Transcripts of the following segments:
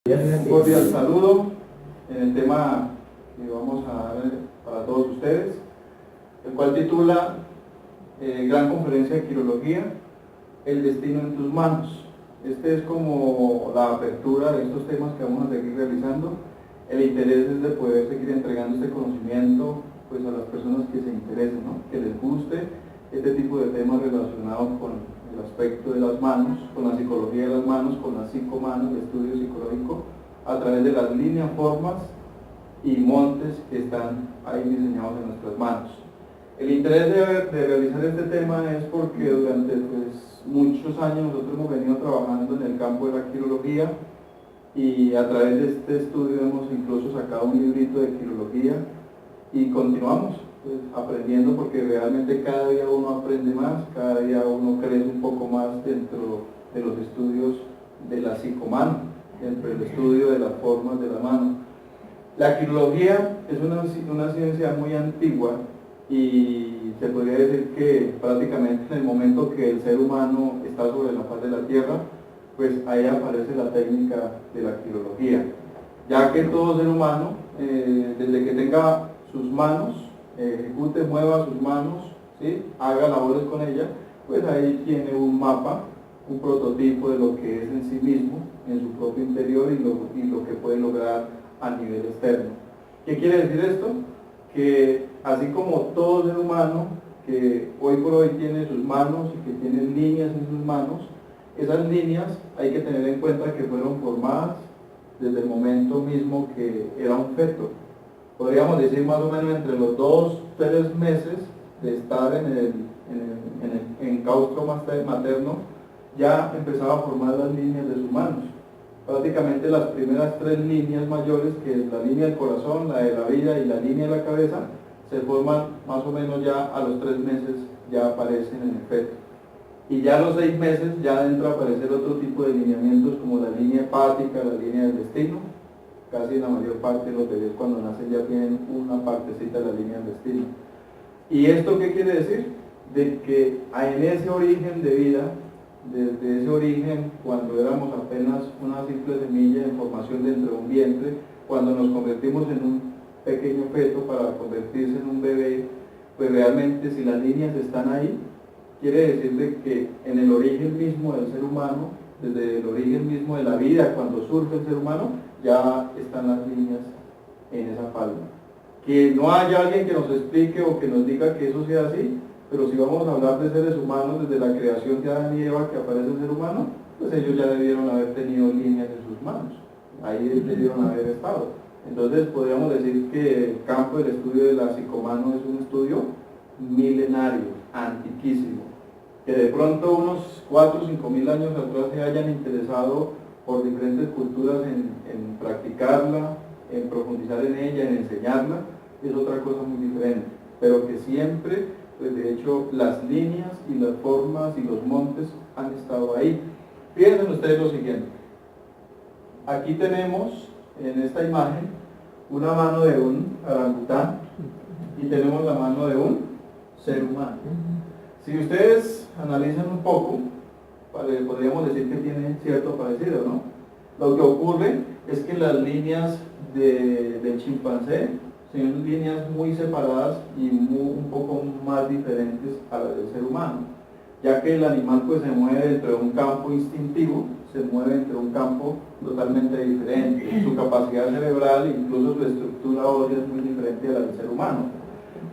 Un cordial saludo en el tema que vamos a dar para todos ustedes, el cual titula Gran Conferencia de Quirología, el destino en tus manos. Este es como la apertura de estos temas que vamos a seguir realizando. El interés es de poder seguir entregando este conocimiento pues, a las personas que se interesen, ¿no? Que les guste este tipo de temas relacionados con el aspecto de las manos, con la psicología de las manos, con la psicomanos, el estudio psicológico, a través de las líneas, formas y montes que están ahí diseñados en nuestras manos. El interés de realizar este tema es porque durante muchos años nosotros hemos venido trabajando en el campo de la quirología y a través de este estudio hemos incluso sacado un librito de quirología y continuamos pues, aprendiendo porque realmente cada día uno aprende más, cada día uno crece un poco más dentro de los estudios de la psicomano, dentro del estudio de las formas de la mano. La quirología es una ciencia muy antigua y se podría decir que prácticamente en el momento que el ser humano está sobre la faz de la tierra, pues ahí aparece la técnica de la quirología, ya que todo ser humano, desde que tenga sus manos, ejecute, mueva sus manos, ¿sí? Haga labores con ellas, pues ahí tiene un mapa, un prototipo de lo que es en sí mismo, en su propio interior y lo que puede lograr a nivel externo. ¿Qué quiere decir esto? Que así como todo ser humano que hoy por hoy tiene sus manos y que tiene líneas en sus manos, esas líneas hay que tener en cuenta que fueron formadas desde el momento mismo que era un feto. Podríamos decir más o menos entre los 2 o 3 meses de estar en el enclaustro materno, ya empezaba a formar las líneas de sus manos. Prácticamente las primeras 3 líneas mayores, que es la línea del corazón, la de la vida y la línea de la cabeza, se forman más o menos ya a los 3 meses, ya aparecen en el feto. Y ya a los 6 meses ya entra a aparecer otro tipo de lineamientos como la línea hepática, la línea del destino. Casi la mayor parte de los bebés cuando nacen ya tienen una partecita de la línea del destino. ¿Y esto qué quiere decir? De que en ese origen de vida, desde ese origen, cuando éramos apenas una simple semilla en formación dentro de un vientre, cuando nos convertimos en un pequeño feto para convertirse en un bebé, pues realmente si las líneas están ahí, quiere decir de que en el origen mismo del ser humano, desde el origen mismo de la vida, cuando surge el ser humano, ya están las líneas en esa palma. Que no haya alguien que nos explique o que nos diga que eso sea así, pero si vamos a hablar de seres humanos desde la creación de Adán y Eva que aparece el ser humano, pues ellos ya debieron haber tenido líneas en sus manos, ahí debieron haber estado. Entonces podríamos decir que el campo del estudio de la psicomano es un estudio milenario, antiquísimo, que de pronto unos 4 o 5 mil años atrás se hayan interesado por diferentes culturas en practicarla, en profundizar en ella, en enseñarla, es otra cosa muy diferente, pero que siempre, pues de hecho, las líneas y las formas y los montes han estado ahí. Fíjense ustedes lo siguiente, aquí tenemos en esta imagen una mano de un orangután y tenemos la mano de un ser humano. Si ustedes analizan un poco, podríamos decir que tienen cierto parecido, ¿no? Lo que ocurre es que las líneas del chimpancé son líneas muy separadas y un poco más diferentes a las del ser humano, ya que el animal pues se mueve dentro de un campo instintivo, se mueve dentro de un campo totalmente diferente, su capacidad cerebral, incluso su estructura ósea es muy diferente a la del ser humano,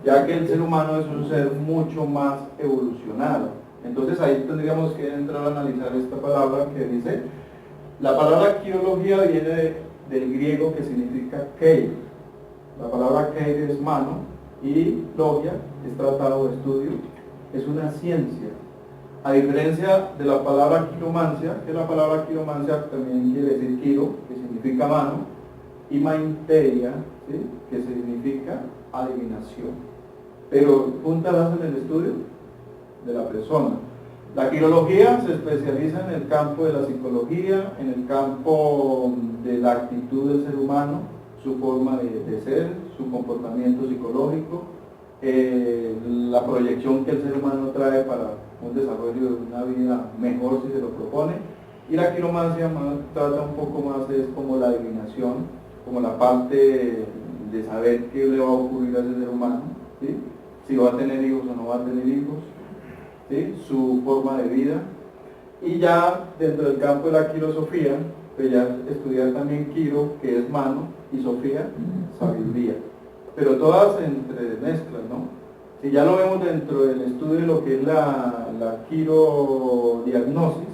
ya que el ser humano es un ser mucho más evolucionado. Entonces ahí tendríamos que entrar a analizar esta palabra que dice, la palabra quirología viene del griego que significa keir. La palabra keir es mano y logia es tratado de estudio, es una ciencia. A diferencia de la palabra quiromancia, que la palabra quiromancia también quiere decir quiro, que significa mano, y mainteria, ¿sí? Que significa adivinación. Pero puntas en el estudio de la persona. La quirología se especializa en el campo de la psicología, en el campo de la actitud del ser humano, su forma de ser, su comportamiento psicológico, la proyección que el ser humano trae para un desarrollo de una vida mejor si se lo propone, Y la quiromancia trata un poco más, es como la adivinación, como la parte de saber qué le va a ocurrir a ese ser humano, ¿sí? Si va a tener hijos o no va a tener hijos, ¿sí? Su forma de vida. Y ya dentro del campo de la quirosofía, pues ya estudiar también quiro, que es mano, y sofía, sabiduría. Pero todas se entremezclan, ¿no? Si ya lo vemos dentro del estudio de lo que es la quirodiagnosis,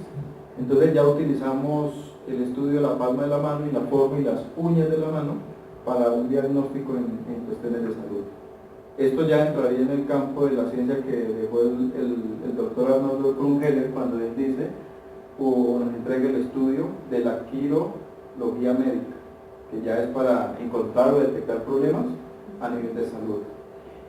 entonces ya utilizamos el estudio de la palma de la mano y la forma y las uñas de la mano para un diagnóstico en cuestiones de salud. Esto ya entraría en el campo de la ciencia que dejó el doctor Arnoldo Krungeler cuando él dice o nos entrega el estudio de la quirología médica, que ya es para encontrar o detectar problemas a nivel de salud.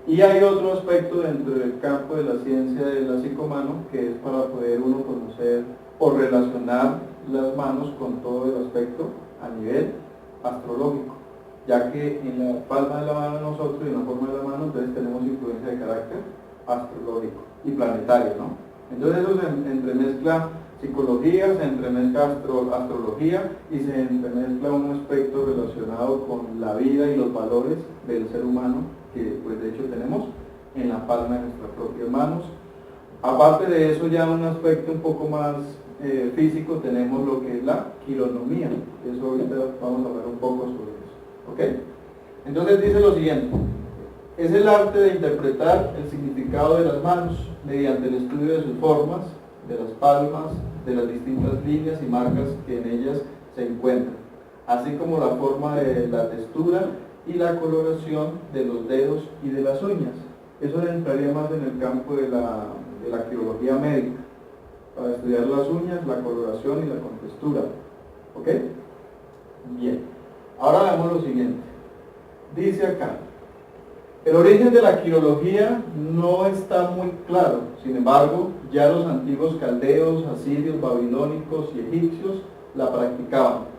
Y hay otro aspecto dentro del campo de la ciencia de la psicomano, que es para poder uno conocer o relacionar las manos con todo el aspecto a nivel astrológico, ya que en la palma de la mano de nosotros y en la forma de la mano entonces tenemos influencia de carácter astrológico y planetario, ¿no? Entonces eso se entremezcla psicología, se entremezcla astrología y se entremezcla un aspecto relacionado con la vida y los valores del ser humano que pues de hecho tenemos en la palma de nuestras propias manos. Aparte de eso, ya un aspecto un poco más físico, tenemos lo que es la quironomía. Eso ahorita vamos a hablar un poco sobre eso, ¿ok? Entonces dice lo siguiente: es el arte de interpretar el significado de las manos mediante el estudio de sus formas, de las palmas, de las distintas líneas y marcas que en ellas se encuentran, así como la forma de la textura y la coloración de los dedos y de las uñas. Eso entraría más en el campo de la quirología médica, para estudiar las uñas, la coloración y la contextura. ¿Ok? Bien. Ahora vemos lo siguiente. Dice acá, el origen de la quirología no está muy claro, sin embargo, ya los antiguos caldeos, asirios, babilónicos y egipcios la practicaban.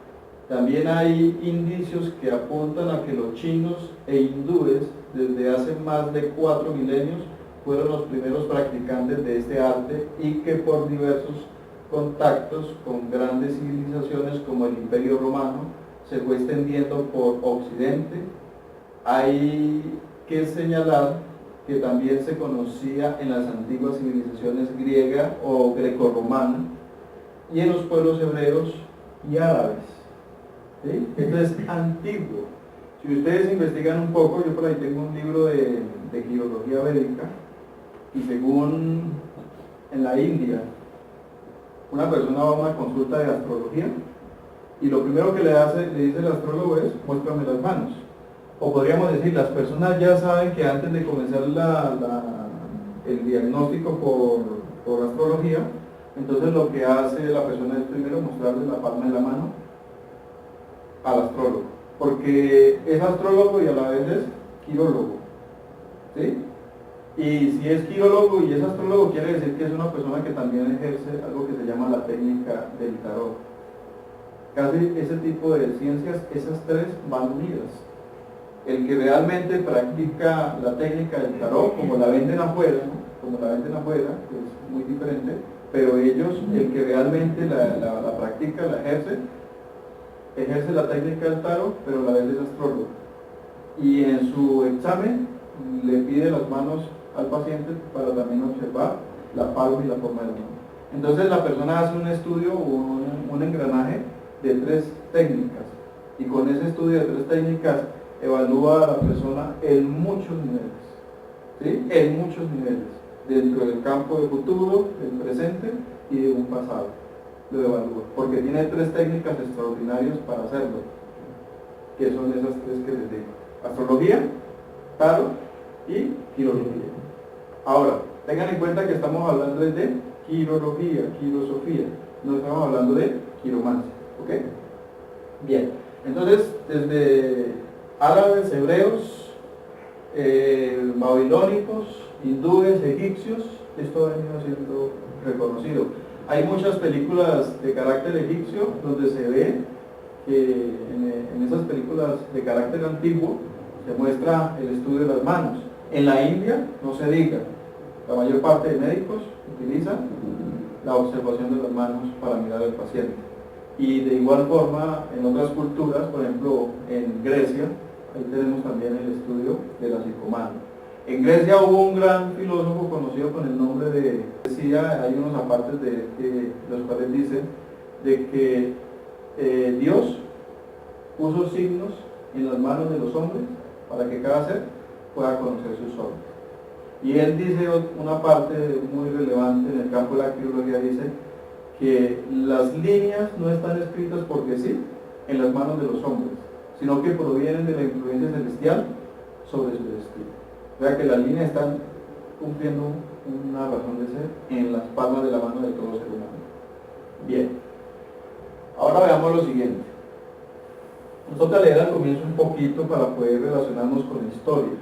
También hay indicios que apuntan a que los chinos e hindúes, desde hace más de 4 milenios, fueron los primeros practicantes de este arte y que por diversos contactos con grandes civilizaciones como el Imperio Romano se fue extendiendo por Occidente. Hay que señalar que también se conocía en las antiguas civilizaciones griega o grecorromana y en los pueblos hebreos y árabes. ¿Sí? Esto es antiguo. Si ustedes investigan un poco, yo por ahí tengo un libro de quirología védica, y según en la India, una persona va a una consulta de astrología y lo primero que le dice el astrólogo es: muéstrame las manos. O podríamos decir, las personas ya saben que antes de comenzar el diagnóstico por astrología, entonces lo que hace la persona es primero mostrarle la palma de la mano al astrólogo, porque es astrólogo y a la vez es quirólogo, ¿sí? Y si es quirólogo y es astrólogo, quiere decir que es una persona que también ejerce algo que se llama la técnica del tarot. Casi ese tipo de ciencias, esas tres van unidas. El que realmente practica la técnica del tarot, como la venden afuera, ¿no? Como la venden afuera, que es muy diferente, pero ellos, el que realmente la practica, la ejerce la técnica del tarot, pero a la vez es astrólogo. Y en su examen le pide las manos al paciente para también observar la palma y la forma de la mano. Entonces la persona hace un estudio o un engranaje de 3 técnicas, y con ese estudio de 3 técnicas evalúa a la persona en muchos niveles, ¿sí? En muchos niveles, dentro del campo de futuro, del presente y de un pasado. Lo evalúa, porque tiene 3 técnicas extraordinarias para hacerlo, que son esas 3 que les digo: astrología, tarot y quirología. Ahora, tengan en cuenta que estamos hablando de quirología, quirosofía, no estamos hablando de quiromancia, ¿ok? Bien, entonces desde árabes, hebreos, babilónicos, hindúes, egipcios, esto ha venido siendo reconocido. Hay muchas películas de carácter egipcio donde se ve que en esas películas de carácter antiguo se muestra el estudio de las manos. En la India, no se diga, la mayor parte de médicos utilizan la observación de las manos para mirar al paciente. Y de igual forma, en otras culturas, por ejemplo, en Grecia, ahí tenemos también el estudio de la psicomano. En Grecia hubo un gran filósofo conocido con el nombre de, decía, hay unos apartes de los cuales dicen de que Dios puso signos en las manos de los hombres para que cada ser pueda conocer sus obras. Y él dice una parte muy relevante en el campo de la quirología, dice que las líneas no están escritas porque sí en las manos de los hombres, sino que provienen de la influencia celestial sobre su destino. O sea que las líneas están cumpliendo una razón de ser en las palmas de la mano de todo ser humano. Bien, ahora veamos lo siguiente. Nos toca leer al comienzo un poquito para poder relacionarnos con la historia.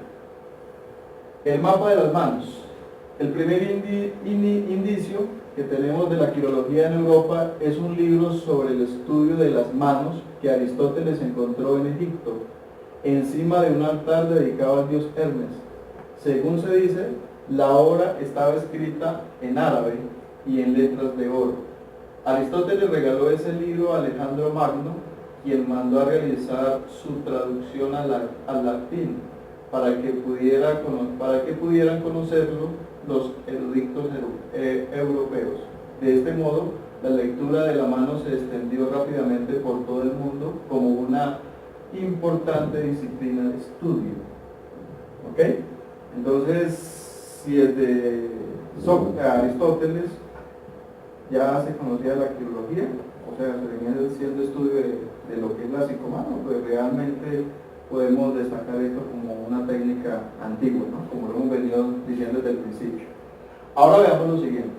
El mapa de las manos. El primer indicio que tenemos de la quirología en Europa es un libro sobre el estudio de las manos que Aristóteles encontró en Egipto, encima de un altar dedicado al dios Hermes. Según se dice, la obra estaba escrita en árabe y en letras de oro. Aristóteles regaló ese libro a Alejandro Magno, quien mandó a realizar su traducción al latín para que pudieran conocerlo los eruditos europeos. De este modo, la lectura de la mano se extendió rápidamente por todo el mundo como una importante disciplina de estudio. ¿Ok? Entonces, si desde Aristóteles ya se conocía la quirología, o sea, se venía haciendo estudio de lo que es la psicomano, pues realmente podemos destacar esto como una técnica antigua, ¿no? Como lo hemos venido diciendo desde el principio. Ahora veamos lo siguiente.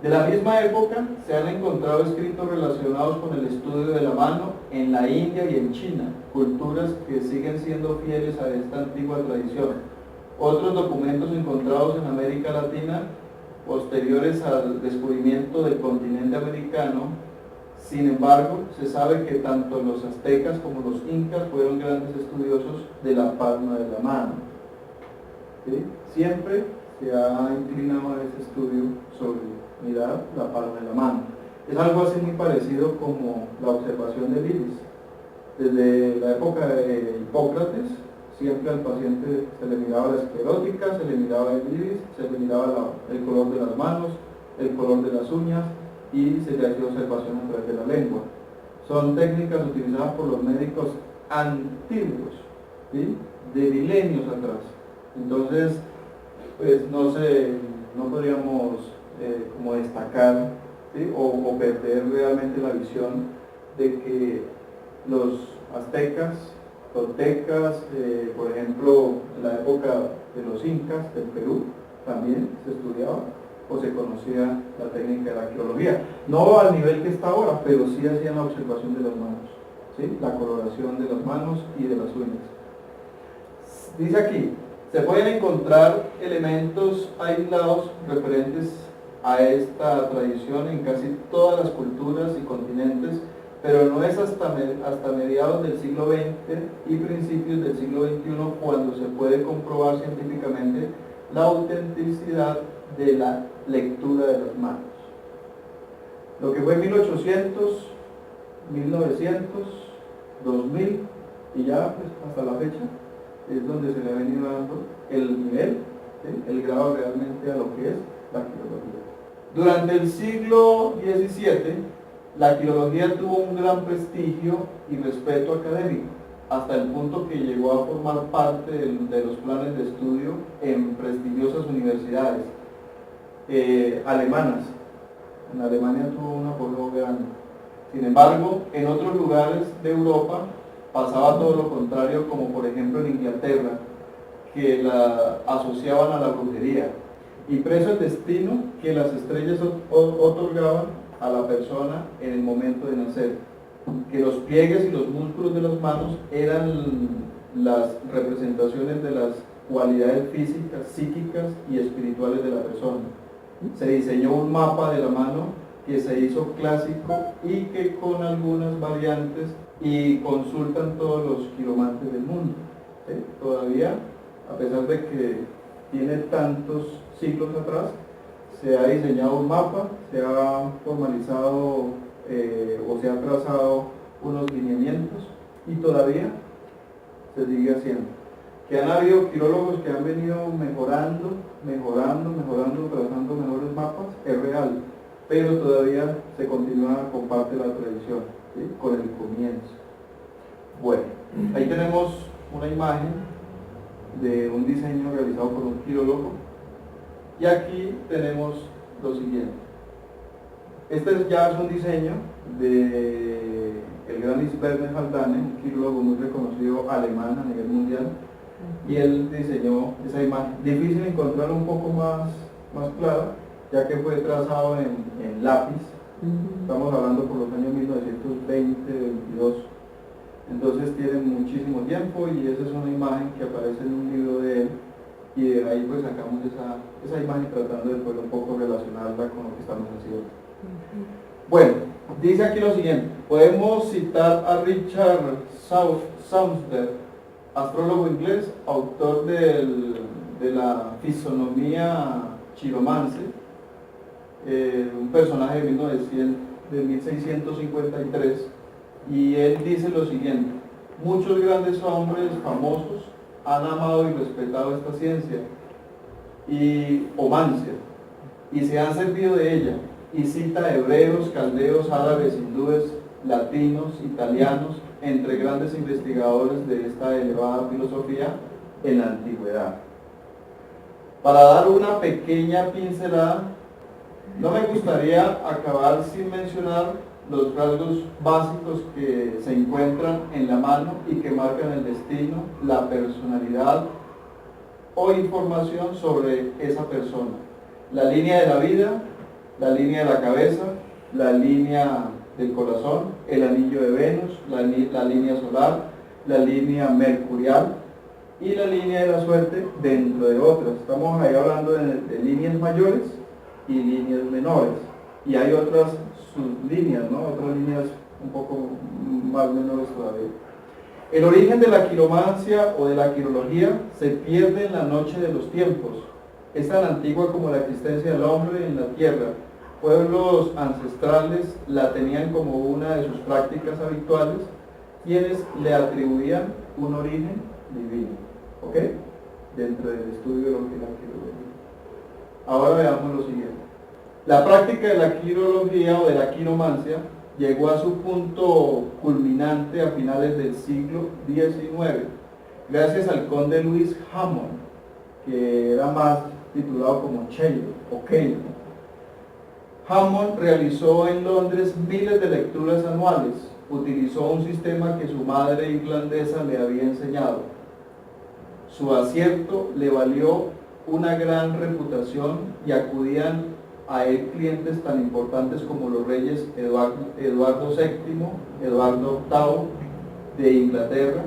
De la misma época se han encontrado escritos relacionados con el estudio de la mano en la India y en China, culturas que siguen siendo fieles a esta antigua tradición. Otros documentos encontrados en América Latina, posteriores al descubrimiento del continente americano. Sin embargo, se sabe que tanto los aztecas como los incas fueron grandes estudiosos de la palma de la mano. ¿Sí? Siempre se ha inclinado a ese estudio sobre mirar la palma de la mano. Es algo así muy parecido como la observación del iris. Desde la época de Hipócrates, siempre al paciente se le miraba la esclerótica, se le miraba el iris, se le miraba el color de las manos, el color de las uñas, y se le hacía observación a través de la lengua. Son técnicas utilizadas por los médicos antiguos, ¿sí? De milenios atrás. Entonces, pues no podríamos como destacar, ¿sí? o perder realmente la visión de que los aztecas, toltecas, por ejemplo, en la época de los incas del Perú, también se estudiaba o se conocía la técnica de la quirología. No al nivel que está ahora, pero sí hacían la observación de las manos, ¿sí? La coloración de las manos y de las uñas. Dice aquí, se pueden encontrar elementos aislados referentes a esta tradición en casi todas las culturas y continentes, pero no es hasta mediados del siglo XX y principios del siglo XXI cuando se puede comprobar científicamente la autenticidad de la lectura de las manos. Lo que fue 1800, 1900, 2000 y ya pues, hasta la fecha es donde se le ha venido dando el nivel, ¿sí? El grado realmente a lo que es la quirología. Durante el siglo XVII, la quirología tuvo un gran prestigio y respeto académico, hasta el punto que llegó a formar parte de los planes de estudio en prestigiosas universidades alemanas. En Alemania tuvo un apoyo grande. Sin embargo, en otros lugares de Europa pasaba todo lo contrario, como por ejemplo en Inglaterra, que la asociaban a la brujería, y preso el destino que las estrellas otorgaban a la persona en el momento de nacer, que los pliegues y los músculos de las manos eran las representaciones de las cualidades físicas, psíquicas y espirituales de la persona. Se diseñó un mapa de la mano que se hizo clásico y que con algunas variantes y consultan todos los quiromantes del mundo. ¿Sí? Todavía, a pesar de que tiene tantos siglos atrás, se ha diseñado un mapa, se ha formalizado o se ha trazado unos lineamientos y todavía se sigue haciendo. Que han habido quirólogos que han venido mejorando, trazando mejores mapas, es real, pero todavía se continúa con parte de la tradición, ¿sí? Con el comienzo. Bueno, ahí tenemos una imagen de un diseño realizado por un quirólogo y aquí tenemos lo siguiente. Este ya es un diseño de el gran Werner Haldane, un quirólogo muy reconocido alemán a nivel mundial, y él diseñó esa imagen. Difícil encontrarla un poco más clara, ya que fue trazado en lápiz. Estamos hablando por los años 1920, 22. Entonces tiene muchísimo tiempo y esa es una imagen que aparece en un libro de él y de ahí pues sacamos esa imagen tratando de poder un poco relacionarla con lo que estamos haciendo. Bueno, dice aquí lo siguiente, podemos citar a Richard Saunders, astrólogo inglés, autor de la fisonomía chiromance, un personaje de 1653, y él dice lo siguiente: muchos grandes hombres famosos han amado y respetado esta ciencia o mancia y se han servido de ella, y cita hebreos, caldeos, árabes, hindúes, latinos, italianos, entre grandes investigadores de esta elevada filosofía en la antigüedad. Para dar una pequeña pincelada, no me gustaría acabar sin mencionar los rasgos básicos que se encuentran en la mano y que marcan el destino, la personalidad o información sobre esa persona. La línea de la vida, la línea de la cabeza, la línea del corazón, el anillo de Venus, la línea solar, la línea mercurial y la línea de la suerte, dentro de otras. Estamos ahí hablando de líneas mayores y líneas menores. Y hay otras sublíneas, ¿no? Otras líneas un poco más menores todavía. El origen de la quiromancia o de la quirología se pierde en la noche de los tiempos. Es tan antigua como la existencia del hombre en la tierra. Pueblos ancestrales la tenían como una de sus prácticas habituales, quienes le atribuían un origen divino. ¿Ok? Dentro del estudio de lo que es la quirología. Ahora veamos lo siguiente. La práctica de la quirología o de la quiromancia llegó a su punto culminante a finales del siglo XIX, gracias al conde Louis Hammond, que era más titulado como Cheyley o Keyley. Hammond realizó en Londres miles de lecturas anuales, utilizó un sistema que su madre irlandesa le había enseñado. Su acierto le valió una gran reputación y acudían a él clientes tan importantes como los reyes Eduardo VII, Eduardo VIII de Inglaterra,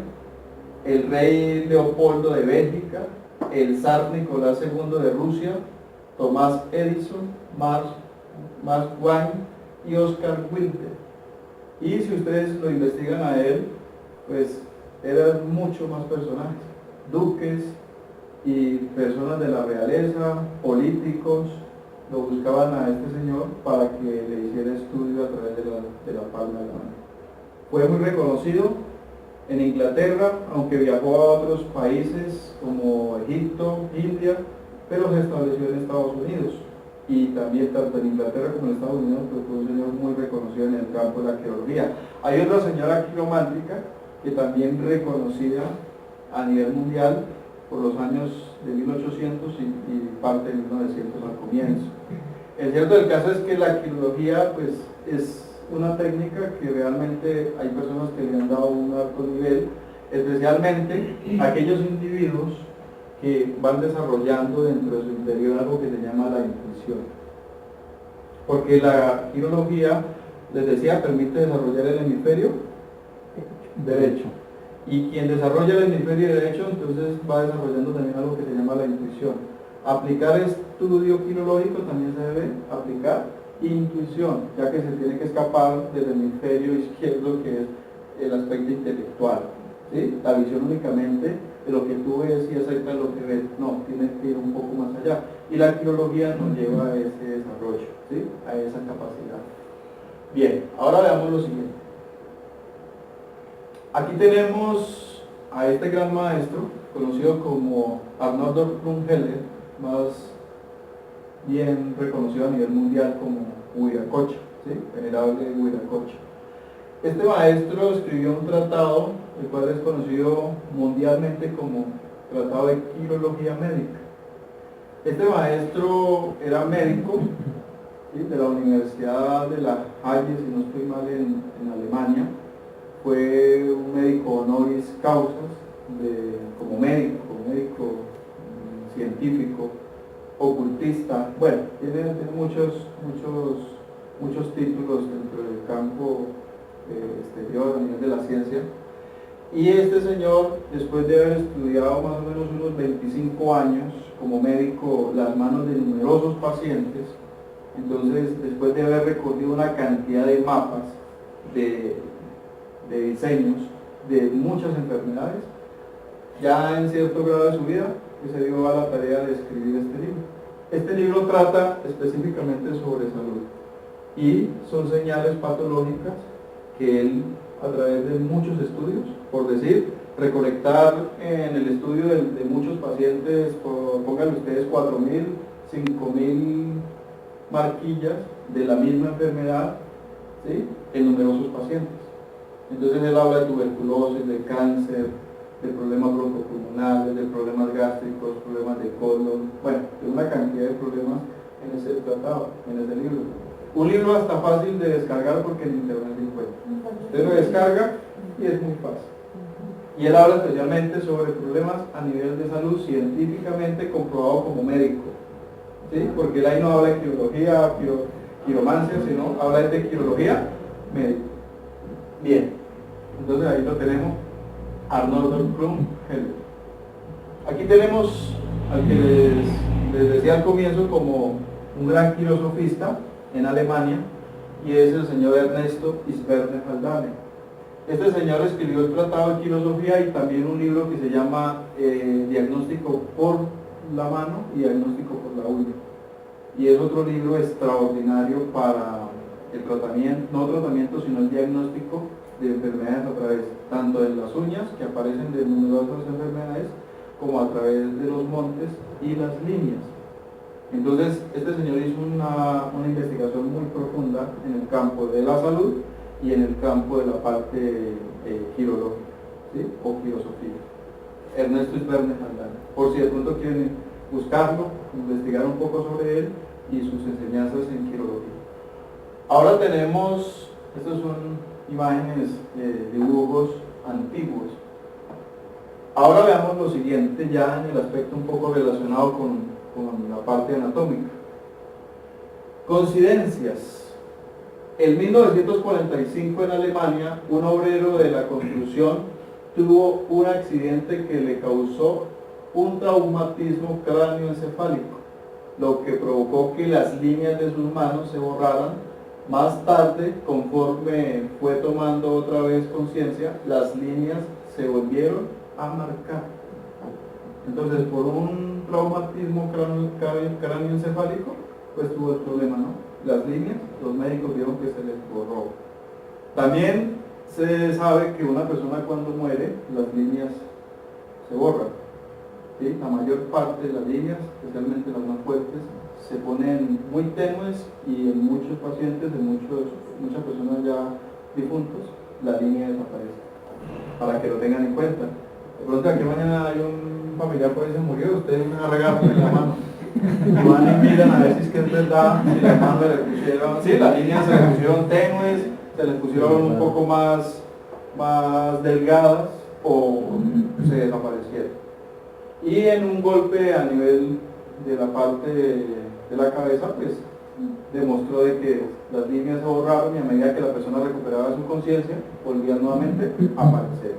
el rey Leopoldo de Bélgica, el zar Nicolás II de Rusia, Thomas Edison, Mark Twain y Oscar Wilde. Y si ustedes lo investigan a él, pues eran muchos más personajes, duques y personas de la realeza, políticos, lo buscaban a este señor para que le hiciera estudio a través de la palma de la mano. Fue muy reconocido en Inglaterra, aunque viajó a otros países como Egipto, India, pero se estableció en Estados Unidos. Y también tanto en Inglaterra como en Estados Unidos, pues fue un señor muy reconocido en el campo de la quirología. Hay otra señora quiromántica que también reconocida a nivel mundial por los años de 1800 y parte de 1900 al comienzo. El cierto del caso es que la quirología pues, es una técnica que realmente hay personas que le han dado un alto nivel, especialmente aquellos individuos que van desarrollando dentro de su interior algo que se llama la intuición. Porque la quirología, les decía, permite desarrollar el hemisferio derecho. Y quien desarrolla el hemisferio derecho, entonces va desarrollando también algo que se llama la intuición. Aplicar estudio quirológico también se debe aplicar intuición, ya que se tiene que escapar del hemisferio izquierdo, que es el aspecto intelectual, ¿sí? La visión únicamente de lo que tú ves y aceptas lo que ves. No, tienes que ir un poco más allá. Y la quirología nos lleva a ese desarrollo, ¿sí? A esa capacidad. Bien, ahora veamos lo siguiente. Aquí tenemos a este gran maestro, conocido como Arnoldo Brunheller, más bien reconocido a nivel mundial como Huiracocha, ¿sí? Venerable Huiracocha. Este maestro escribió un tratado, el cual es conocido mundialmente como Tratado de Quirología Médica. Este maestro era médico, ¿sí? De la Universidad de La Halle, si no estoy mal, en Alemania. Fue un médico honoris causa, como médico científico, ocultista. Bueno, tiene muchos títulos dentro del campo exterior a nivel de la ciencia. Y este señor, después de haber estudiado más o menos unos 25 años como médico las manos de numerosos pacientes, entonces después de haber recorrido una cantidad de mapas, de diseños de muchas enfermedades, ya en cierto grado de su vida se dio a la tarea de escribir este libro. Este libro trata específicamente sobre salud y son señales patológicas que él, a través de muchos estudios, por decir, recolectar en el estudio de muchos pacientes, pónganle ustedes 4.000, 5.000 marquillas de la misma enfermedad, ¿sí? En numerosos pacientes. Entonces él habla de tuberculosis, de cáncer, de problemas broncopulmonares, de problemas gástricos, problemas de colon, bueno, de una cantidad de problemas en ese tratado, en ese libro. Un libro hasta fácil de descargar porque en internet se encuentra. Usted lo descarga y es muy fácil. Y él habla especialmente sobre problemas a nivel de salud científicamente comprobado como médico, ¿sí? Porque él ahí no habla de quirología, quiromancia, sino habla de quirología médica. Bien, entonces ahí lo tenemos, Arnoldo Brunheller. Aquí tenemos al que les decía al comienzo como un gran filosofista en Alemania, y es el señor Ernesto Isberne Haldane. Este señor escribió el Tratado de Filosofía y también un libro que se llama Diagnóstico por la mano y Diagnóstico por la uña. Y es otro libro extraordinario para el tratamiento, no tratamiento, sino el diagnóstico de enfermedades a través tanto de las uñas, que aparecen de numerosas enfermedades, como a través de los montes y las líneas. Entonces, este señor hizo una investigación muy profunda en el campo de la salud y en el campo de la parte quirológica, ¿sí? O filosofía. Ernesto Isberne Haldane. Por si de pronto quieren buscarlo, investigar un poco sobre él y sus enseñanzas en quirología. Ahora tenemos, estas son imágenes, dibujos antiguos. Ahora veamos lo siguiente, ya en el aspecto un poco relacionado con la parte anatómica. Coincidencias. En 1945 en Alemania, un obrero de la construcción tuvo un accidente que le causó un traumatismo cráneoencefálico, lo que provocó que las líneas de sus manos se borraran. Más tarde, conforme fue tomando otra vez conciencia, las líneas se volvieron a marcar. Entonces, por un traumatismo cráneoencefálico, pues tuvo el problema, ¿no? Las líneas, los médicos vieron que se les borró. También se sabe que una persona cuando muere, las líneas se borran, ¿sí? La mayor parte de las líneas, especialmente las más fuertes, se ponen muy tenues y en muchos pacientes, muchas personas ya difuntos, la línea desaparece, para que lo tengan en cuenta. De pronto aquí mañana hay un familiar por ahí se murió, ustedes me agarran en la mano, van y miran a ver si es que es verdad, si la mano le pusieron, sí, las líneas se le pusieron tenues, se les pusieron un poco más delgadas o se desaparecieron. Y en un golpe a nivel de la parte de la cabeza, pues demostró de que las líneas se borraron y a medida que la persona recuperaba su conciencia, volvían nuevamente a aparecer.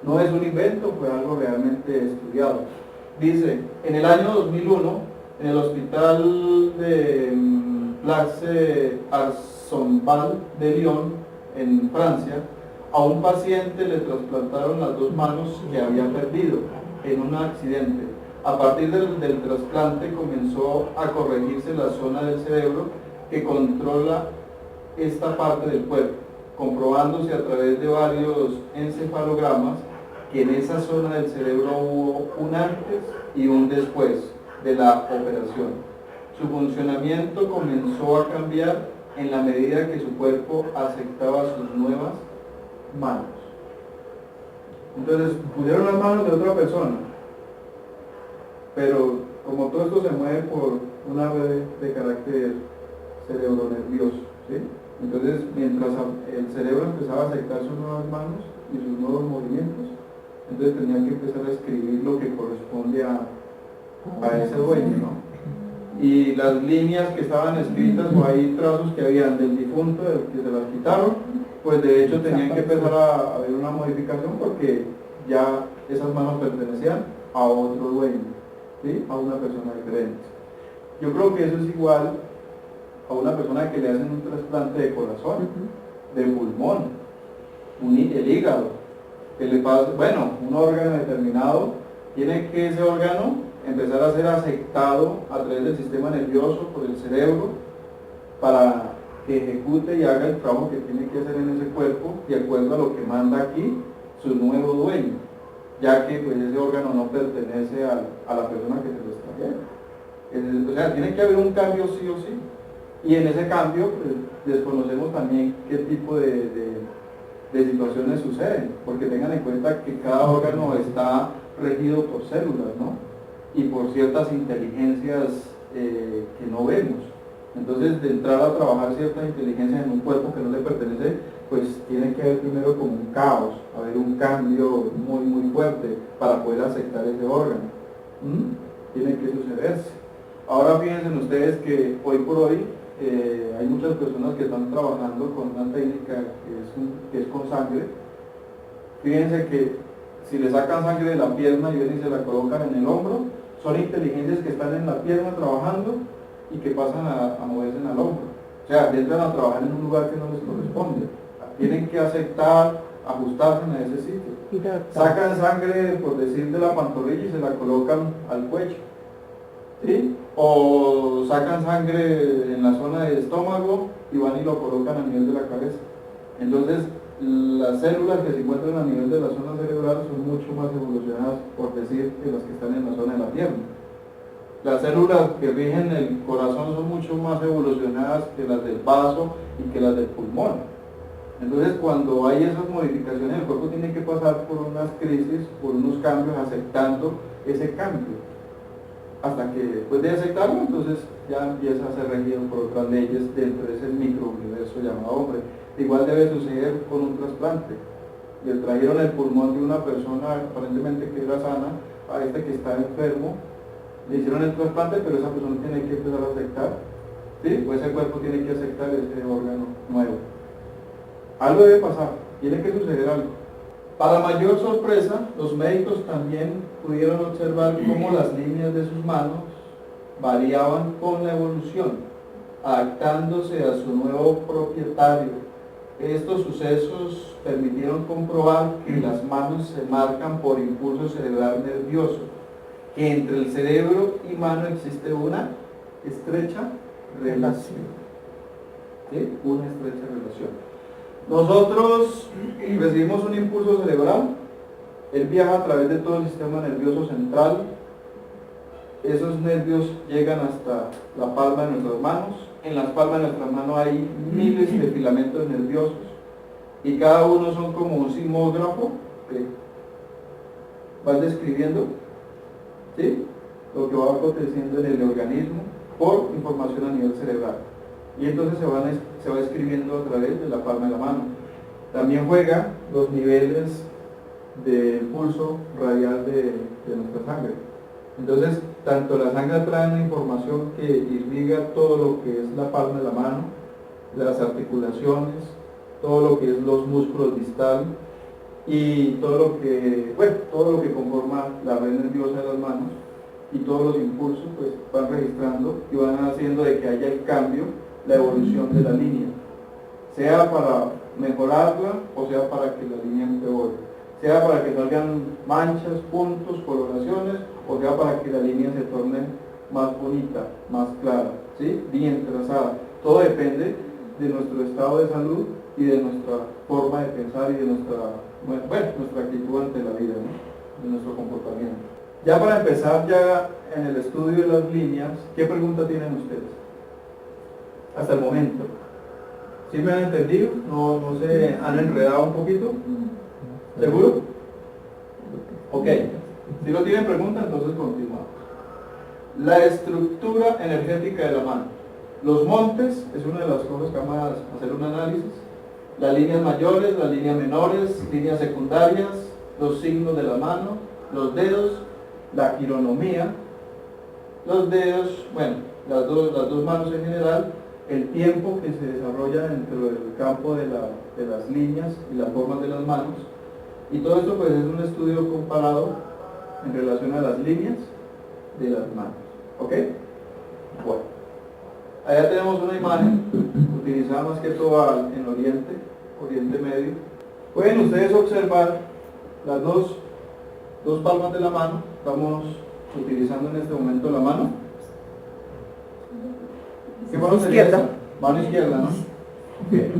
No es un invento, fue algo realmente estudiado. Dice, en el año 2001, en el hospital de Place Arsonval de Lyon, en Francia, a un paciente le trasplantaron las dos manos que había perdido. en un accidente. A partir del trasplante comenzó a corregirse la zona del cerebro que controla esta parte del cuerpo, comprobándose a través de varios encefalogramas que en esa zona del cerebro hubo un antes y un después de la operación. Su funcionamiento comenzó a cambiar en la medida que su cuerpo aceptaba sus nuevas manos. Entonces pusieron las manos de otra persona, pero como todo esto se mueve por una red de carácter cerebronervioso, ¿sí? Entonces mientras el cerebro empezaba a aceptar sus nuevas manos y sus nuevos movimientos, entonces tenía que empezar a escribir lo que corresponde a ese dueño, ¿no? Y las líneas que estaban escritas o hay trazos que habían del difunto, del que se las quitaron, pues de hecho tenían que empezar a haber una modificación porque ya esas manos pertenecían a otro dueño, ¿sí? A una persona diferente. Yo creo que eso es igual a una persona que le hacen un trasplante de corazón, de pulmón, el hígado, que le pasa, bueno, un órgano determinado, tiene que ese órgano empezar a ser aceptado a través del sistema nervioso por el cerebro para que ejecute y haga el trabajo que tiene que hacer en ese cuerpo de acuerdo a lo que manda aquí su nuevo dueño, ya que pues ese órgano no pertenece a la persona que se lo extrajeron. O sea, tiene que haber un cambio sí o sí, y en ese cambio pues, desconocemos también qué tipo de situaciones suceden, porque tengan en cuenta que cada órgano está regido por células, ¿no? Y por ciertas inteligencias que no vemos. Entonces, de entrar a trabajar ciertas inteligencias en un cuerpo que no le pertenece, pues tiene que haber primero como un caos, haber un cambio muy muy fuerte para poder aceptar ese órgano. Tiene que sucederse. Ahora fíjense ustedes que hoy por hoy hay muchas personas que están trabajando con una técnica que es con sangre. Fíjense que si le sacan sangre de la pierna y ven y se la colocan en el hombro, son inteligencias que están en la pierna trabajando y que pasan a moverse en el hombro. O sea, entran a trabajar en un lugar que no les corresponde. Tienen que aceptar, ajustarse en ese sitio. Sacan sangre, por decir, de la pantorrilla y se la colocan al cuello, ¿sí? O sacan sangre en la zona del estómago y van y lo colocan a nivel de la cabeza. Entonces, las células que se encuentran a nivel de la zona cerebral son mucho más evolucionadas, por decir, que las que están en la zona de la pierna. Las células que rigen el corazón son mucho más evolucionadas que las del vaso y que las del pulmón. Entonces, cuando hay esas modificaciones, el cuerpo tiene que pasar por unas crisis, por unos cambios, aceptando ese cambio. Hasta que después de aceptarlo, entonces ya empieza a ser regido por otras leyes dentro de ese microuniverso llamado hombre. Igual debe suceder con un trasplante. Le trajeron el pulmón de una persona aparentemente que era sana a este que está enfermo, le hicieron el trasplante, pero esa persona tiene que empezar a aceptar, ¿sí? Pues ese cuerpo tiene que aceptar ese órgano nuevo. Algo debe pasar, tiene que suceder algo. Para mayor sorpresa, los médicos también pudieron observar cómo las líneas de sus manos variaban con la evolución, adaptándose a su nuevo propietario. Estos sucesos permitieron comprobar que las manos se marcan por impulso cerebral nervioso, que entre el cerebro y mano existe una estrecha relación. ¿Sí? Una estrecha relación. Nosotros recibimos un impulso cerebral, él viaja a través de todo el sistema nervioso central, esos nervios llegan hasta la palma de nuestras manos, en las palmas de nuestras manos hay miles de filamentos nerviosos y cada uno son como un sismógrafo que va describiendo, ¿sí?, lo que va aconteciendo en el organismo por información a nivel cerebral. Y entonces se va escribiendo a través de la palma de la mano. También juega los niveles de pulso radial de nuestra sangre. Entonces, tanto la sangre trae una información que irriga todo lo que es la palma de la mano, las articulaciones, todo lo que es los músculos distal y todo lo que conforma la red nerviosa de las manos, y todos los impulsos pues van registrando y van haciendo de que haya el cambio, la evolución de la línea, sea para mejorarla o sea para que la línea empeore. sea para que salgan manchas, puntos, coloraciones, o sea para que la línea se torne más bonita, más clara, ¿sí? Bien trazada. Todo depende de nuestro estado de salud y de nuestra forma de pensar y de nuestra actitud ante la vida, ¿no? De nuestro comportamiento. Ya para empezar ya en el estudio de las líneas, ¿qué pregunta tienen ustedes? Hasta el momento. ¿Sí me han entendido? ¿No se han enredado un poquito? ¿Seguro? Ok. Si no tienen pregunta, entonces continuamos. La estructura energética de la mano. Los montes es una de las cosas que vamos a hacer un análisis. Las líneas mayores, las líneas menores, líneas secundarias, los signos de la mano, los dedos, la quironomía, los dedos, bueno, las dos manos en general, el tiempo que se desarrolla dentro del campo de las líneas y las formas de las manos. Y todo esto pues es un estudio comparado en relación a las líneas de las manos. ¿Ok? Bueno, allá tenemos una imagen utilizada más que todo en Oriente Medio. Pueden ustedes observar las dos palmas de la mano. Estamos utilizando en este momento la mano. ¿Qué mano sería esa? Mano izquierda, ¿no? Okay.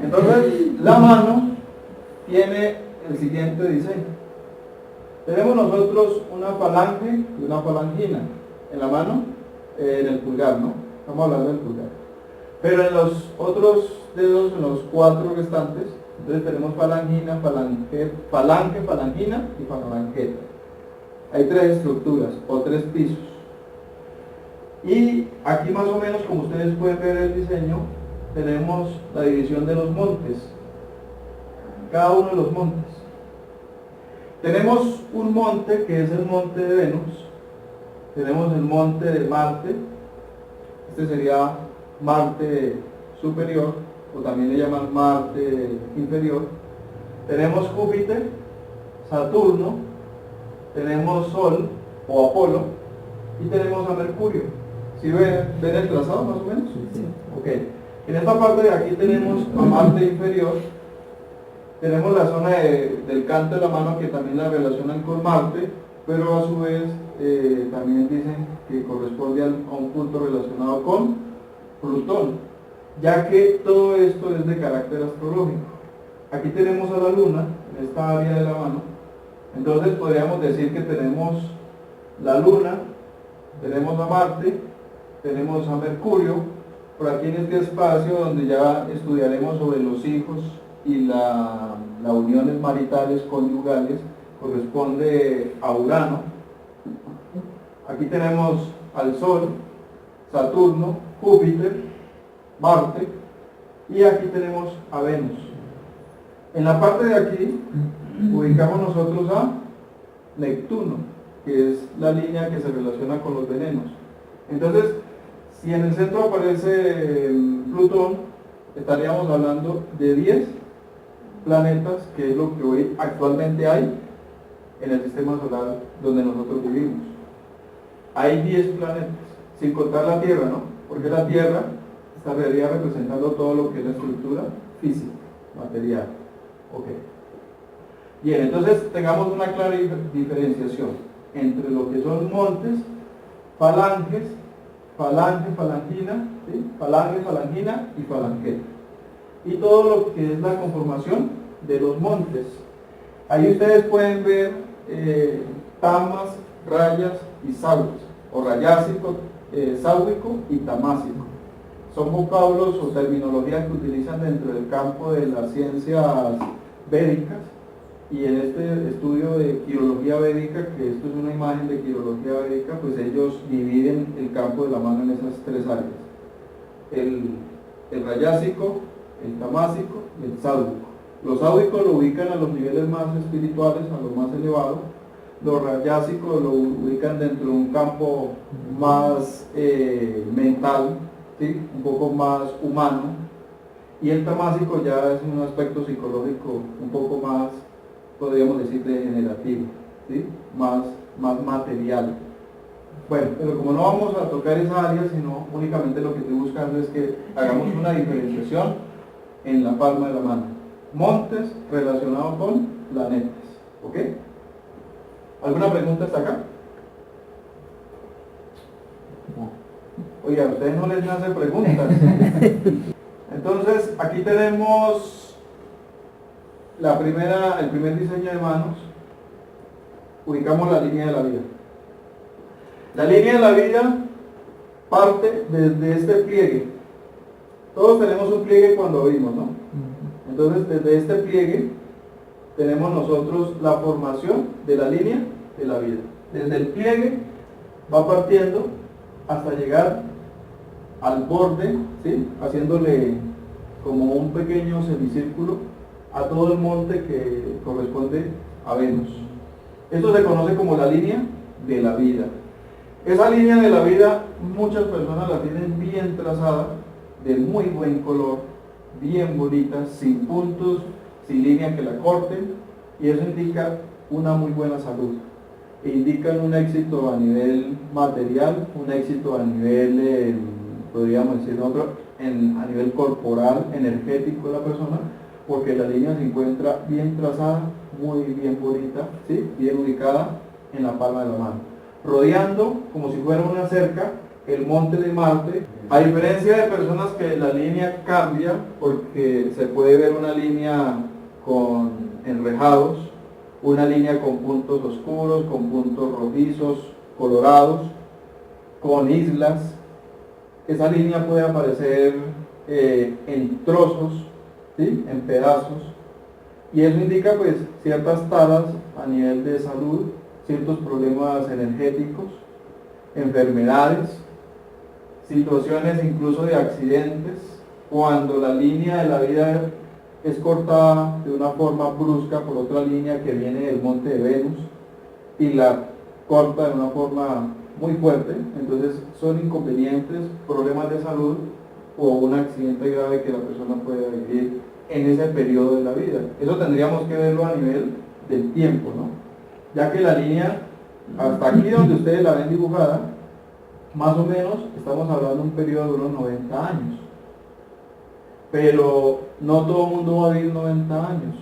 Entonces, la mano tiene el siguiente diseño. Tenemos nosotros una falange y una falangina en la mano, en el pulgar, ¿no? Estamos hablando del pulgar. Pero en los otros dedos, en los 4 restantes, entonces tenemos falangina, falange, falangina y falangeta. Hay 3 estructuras o 3 pisos. Y aquí más o menos, como ustedes pueden ver el diseño, tenemos la división de los montes. Cada uno de los montes. Tenemos un monte que es el monte de Venus. Tenemos el monte de Marte. Este sería Marte superior, o también le llaman Marte inferior. Tenemos Júpiter, Saturno, tenemos Sol o Apolo y tenemos a Mercurio. ¿Sí ven el trazado más o menos? Sí. Ok. En esta parte de aquí tenemos a Marte inferior. Tenemos la zona del canto de la mano que también la relacionan con Marte, pero a su vez también dicen que corresponde a un punto relacionado con Plutón, ya que todo esto es de carácter astrológico. Aquí tenemos a la Luna, en esta área de la mano, entonces podríamos decir que tenemos la Luna, tenemos a Marte, tenemos a Mercurio, por aquí en este espacio donde ya estudiaremos sobre los hijos y las uniones maritales conyugales, corresponde a Urano. Aquí tenemos al Sol, Saturno, Júpiter, Marte, y aquí tenemos a Venus. En la parte de aquí ubicamos nosotros a Neptuno, que es la línea que se relaciona con los venenos. Entonces, si en el centro aparece Plutón, estaríamos hablando de 10 planetas, que es lo que hoy actualmente hay en el sistema solar donde nosotros vivimos. Hay 10 planetas, sin contar la Tierra, ¿no? Porque la Tierra estaría representando todo lo que es la estructura física, material. Ok. Bien, entonces tengamos una clara diferenciación entre lo que son montes, falanges, falange, falangina, ¿sí? Falange, falangina y falangeta. Y todo lo que es la conformación de los montes. Ahí ustedes pueden ver tamas, rayas y sauces, o rayásico, sáuico y tamásico. Son vocablos o terminologías que utilizan dentro del campo de las ciencias védicas, y en este estudio de quirología védica, que esto es una imagen de quirología védica, pues ellos dividen el campo de la mano en esas 3 áreas: el rayásico, el tamásico y el sáudico. Los sáudicos lo ubican a los niveles más espirituales, a los más elevados. Los rayásicos lo ubican dentro de un campo más mental, ¿sí? Un poco más humano. Y el tamásico ya es un aspecto psicológico un poco más, podríamos decir, degenerativo, ¿sí? Más material. Bueno, pero como no vamos a tocar esa área, sino únicamente lo que estoy buscando es que hagamos una diferenciación en la palma de la mano. montes relacionados con planetas. ¿Ok? ¿Alguna pregunta hasta acá? Oye, a ustedes no les hacen preguntas. Entonces, aquí tenemos el primer diseño de manos. Ubicamos la línea de la vida. La línea de la vida parte desde este pliegue. Todos tenemos un pliegue cuando oímos, ¿no? Entonces, desde este pliegue tenemos nosotros la formación de la línea de la vida. Desde el pliegue va partiendo hasta llegar al borde, ¿sí? Haciéndole como un pequeño semicírculo a todo el monte que corresponde a Venus. Esto se conoce como la línea de la vida. Esa línea de la vida muchas personas la tienen bien trazada, de muy buen color, bien bonita, sin puntos, sin línea que la corten, y eso indica una muy buena salud. E indican un éxito a nivel material, un éxito a nivel, podríamos decir a nivel corporal, energético de la persona, porque la línea se encuentra bien trazada, muy bien bonita, ¿sí? Bien ubicada en la palma de la mano, rodeando como si fuera una cerca el monte de Marte. A diferencia de personas que la línea cambia, porque se puede ver una línea con enrejados, una línea con puntos oscuros, con puntos rojizos, colorados, con islas. Esa línea puede aparecer en trozos, ¿sí? En pedazos, y eso indica pues ciertas taras a nivel de salud, ciertos problemas energéticos, enfermedades, situaciones incluso de accidentes, cuando la línea de la vida es cortada de una forma brusca por otra línea que viene del monte de Venus y la corta de una forma muy fuerte. Entonces son inconvenientes, problemas de salud o un accidente grave que la persona pueda vivir en ese periodo de la vida. Eso tendríamos que verlo a nivel del tiempo, ¿no? Ya que la línea, hasta aquí donde ustedes la ven dibujada, más o menos estamos hablando de un periodo de unos 90 años. Pero no todo el mundo va a vivir 90 años.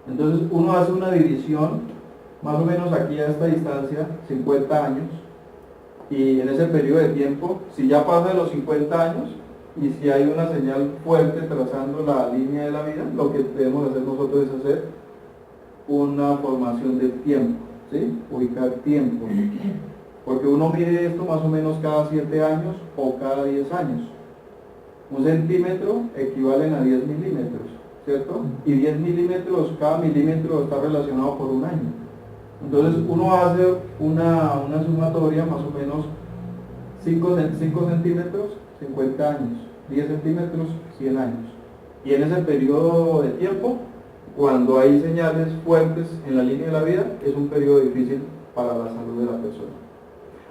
Entonces uno hace una división, más o menos aquí a esta distancia, 50 años, y en ese periodo de tiempo, si ya pasa de los 50 años, y si hay una señal fuerte trazando la línea de la vida, lo que debemos hacer nosotros es hacer una formación del tiempo, ¿sí? Ubicar tiempo. Porque uno mide esto más o menos cada 7 años o cada 10 años. Un centímetro equivalen a 10 milímetros, ¿cierto? Y 10 milímetros, cada milímetro está relacionado por un año. Entonces uno hace una sumatoria más o menos 5 centímetros, 50 años, 10 centímetros, 100 años. Y en ese periodo de tiempo, cuando hay señales fuertes en la línea de la vida, es un periodo difícil para la salud de la persona.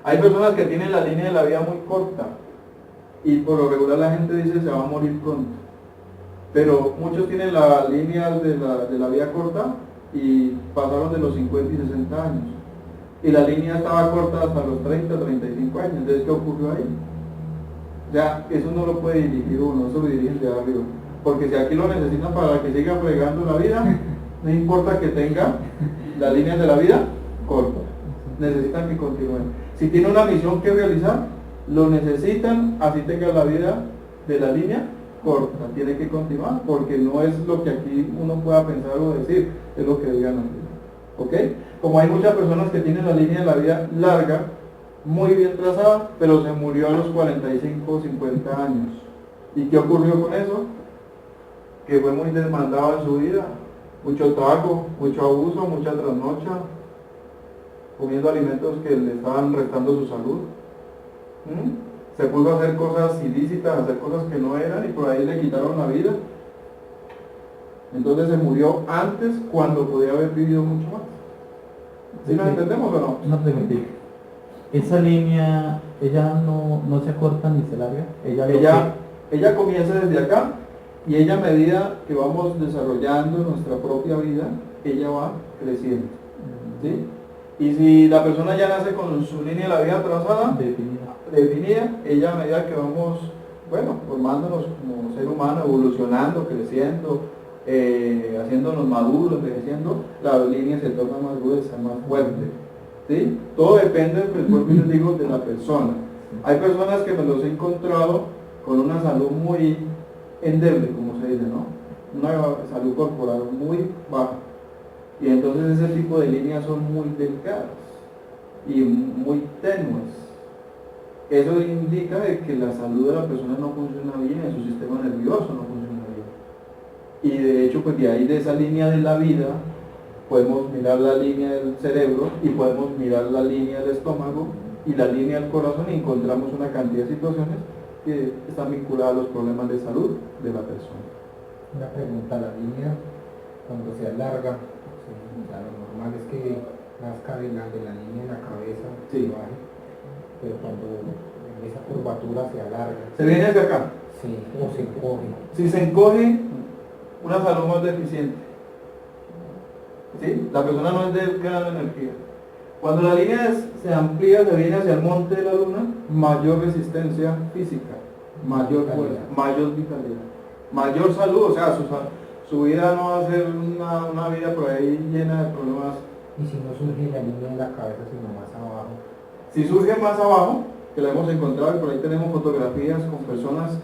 Hay personas que tienen la línea de la vida muy corta y por lo regular la gente dice se va a morir pronto. Pero muchos tienen la línea de la vida corta y pasaron de los 50 y 60 años. Y la línea estaba corta hasta los 30, 35 años. Entonces, ¿qué ocurrió ahí? Ya, eso no lo puede dirigir uno, eso lo dirigen de arriba. Porque si aquí lo necesitan para que siga fregando la vida, no importa que tenga la línea de la vida corta. Necesitan que continúen. Si tiene una misión que realizar, lo necesitan, así tenga la vida de la línea corta. Tiene que continuar, porque no es lo que aquí uno pueda pensar o decir, es lo que digan aquí. ¿Ok? Como hay muchas personas que tienen la línea de la vida larga, muy bien trazada, pero se murió a los 45 o 50 años. ¿Y qué ocurrió con eso? Que fue muy desmandado en su vida. Mucho trago, mucho abuso, mucha trasnocha, comiendo alimentos que le estaban restando su salud. Se pudo hacer cosas ilícitas, hacer cosas que no eran, y por ahí le quitaron la vida. Entonces se murió antes, cuando podía haber vivido mucho más. ¿Sí nos entendemos o no? Una preguntita. Esa línea, ella no se acorta ni se larga. Ella comienza desde acá, y ella, a medida que vamos desarrollando nuestra propia vida, ella va creciendo, ¿sí? Y si la persona ya nace con su línea de la vida trazada, definida, ella, a medida que vamos, bueno, formándonos como ser humano, evolucionando, creciendo, haciéndonos maduros, envejeciendo, la línea se torna más gruesa, más fuerte. ¿Sí? Todo depende, pues, vuelvo y les digo, de la persona. Hay personas que me los he encontrado con una salud muy endeble, como se dice, ¿no? Una salud corporal muy baja. Y entonces ese tipo de líneas son muy delgadas y muy tenues. Eso indica de que la salud de la persona no funciona bien, su sistema nervioso no funciona bien. Y de hecho, pues de ahí, de esa línea de la vida, podemos mirar la línea del cerebro y podemos mirar la línea del estómago y la línea del corazón y encontramos una cantidad de situaciones que están vinculadas a los problemas de salud de la persona. Una pregunta, la línea cuando se alarga, sí, lo normal es que nazca de la línea en la cabeza, sí, baje, pero cuando esa curvatura se alarga, se viene hacia acá, sí, o se encoge. Si se encoge, una salud más deficiente. ¿Sí? La persona no es de gran energía. Cuando la línea se amplía, se viene hacia el monte de la luna, mayor resistencia física, mayor fuerza, mayor vitalidad, mayor salud, o sea, su vida no va a ser una vida por ahí llena de problemas. Y si no surge la línea en la cabeza, sino más abajo. Si surge más abajo, que la hemos encontrado y por ahí tenemos fotografías con personas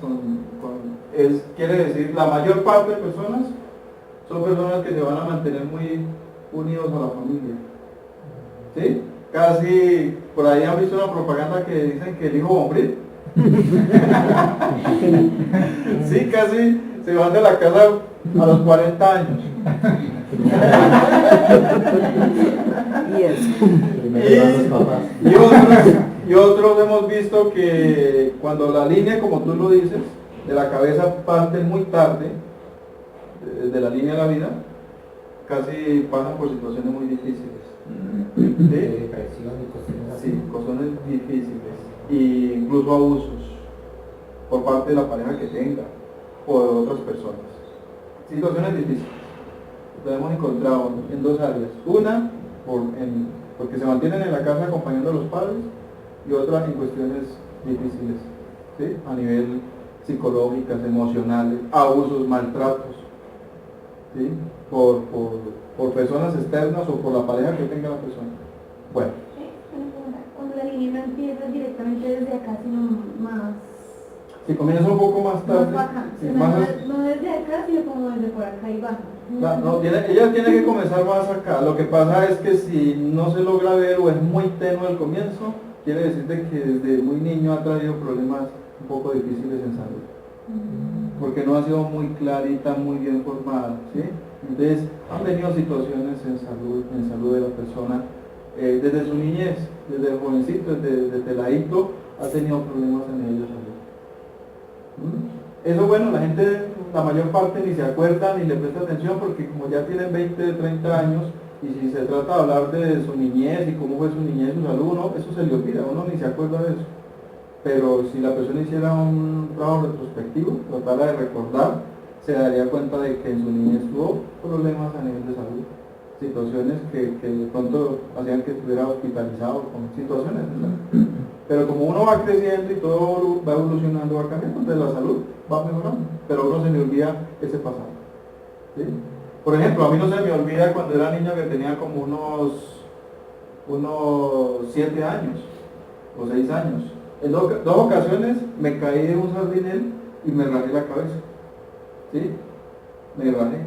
quiere decir, la mayor parte de personas son personas que se van a mantener muy unidos a la familia. ¿Sí? Casi, por ahí han visto una propaganda que dicen que el hijo va a morir. Sí, casi se van de la casa a los 40 años. Y otros hemos visto que cuando la línea, como tú lo dices, de la cabeza parte muy tarde, de la línea de la vida, casi pasan por situaciones muy difíciles. ¿Sí? De depresión y cuestiones así. Sí, cuestiones difíciles. E incluso abusos por parte de la pareja que tenga o de otras personas. Situaciones difíciles. Lo hemos encontrado en dos áreas. Una, porque se mantienen en la casa acompañando a los padres, y otra en cuestiones difíciles, ¿sí? A nivel psicológicas, emocionales, abusos, maltratos, ¿sí? Por personas externas o por la pareja que tenga la persona. Bueno. Cuando la línea no empieza directamente desde acá, sino más... Si comienza un poco más tarde. Más baja. Sí, No desde acá, sino como desde por acá y baja. Ella tiene que comenzar más acá. Lo que pasa es que si no se logra ver o es muy tenue al comienzo, quiere decir que desde muy niño ha traído problemas un poco difíciles en salud. Porque no ha sido muy clarita, muy bien formada, ¿sí? Entonces han venido situaciones en salud de la persona desde su niñez, desde jovencito, desde peladito, ha tenido problemas en ellos de salud. Eso, bueno, la mayor parte ni se acuerda ni le presta atención porque como ya tienen 20, 30 años y si se trata de hablar de su niñez y cómo fue su niñez, su salud, no, eso se le olvida, uno ni se acuerda de eso. Pero si la persona hiciera un trabajo retrospectivo, tratara de recordar, se daría cuenta de que en su niñez tuvo problemas a nivel de salud, situaciones que de pronto hacían que estuviera hospitalizado con situaciones de salud. Pero como uno va creciendo y todo va evolucionando, va cambiando, entonces la salud va mejorando, pero uno se le olvida ese pasado. ¿Sí? Por ejemplo, a mí no se me olvida cuando era niño que tenía como unos 7 años o 6 años. En dos ocasiones me caí de un sardinel y me rajé la cabeza. ¿Sí? Me rajé.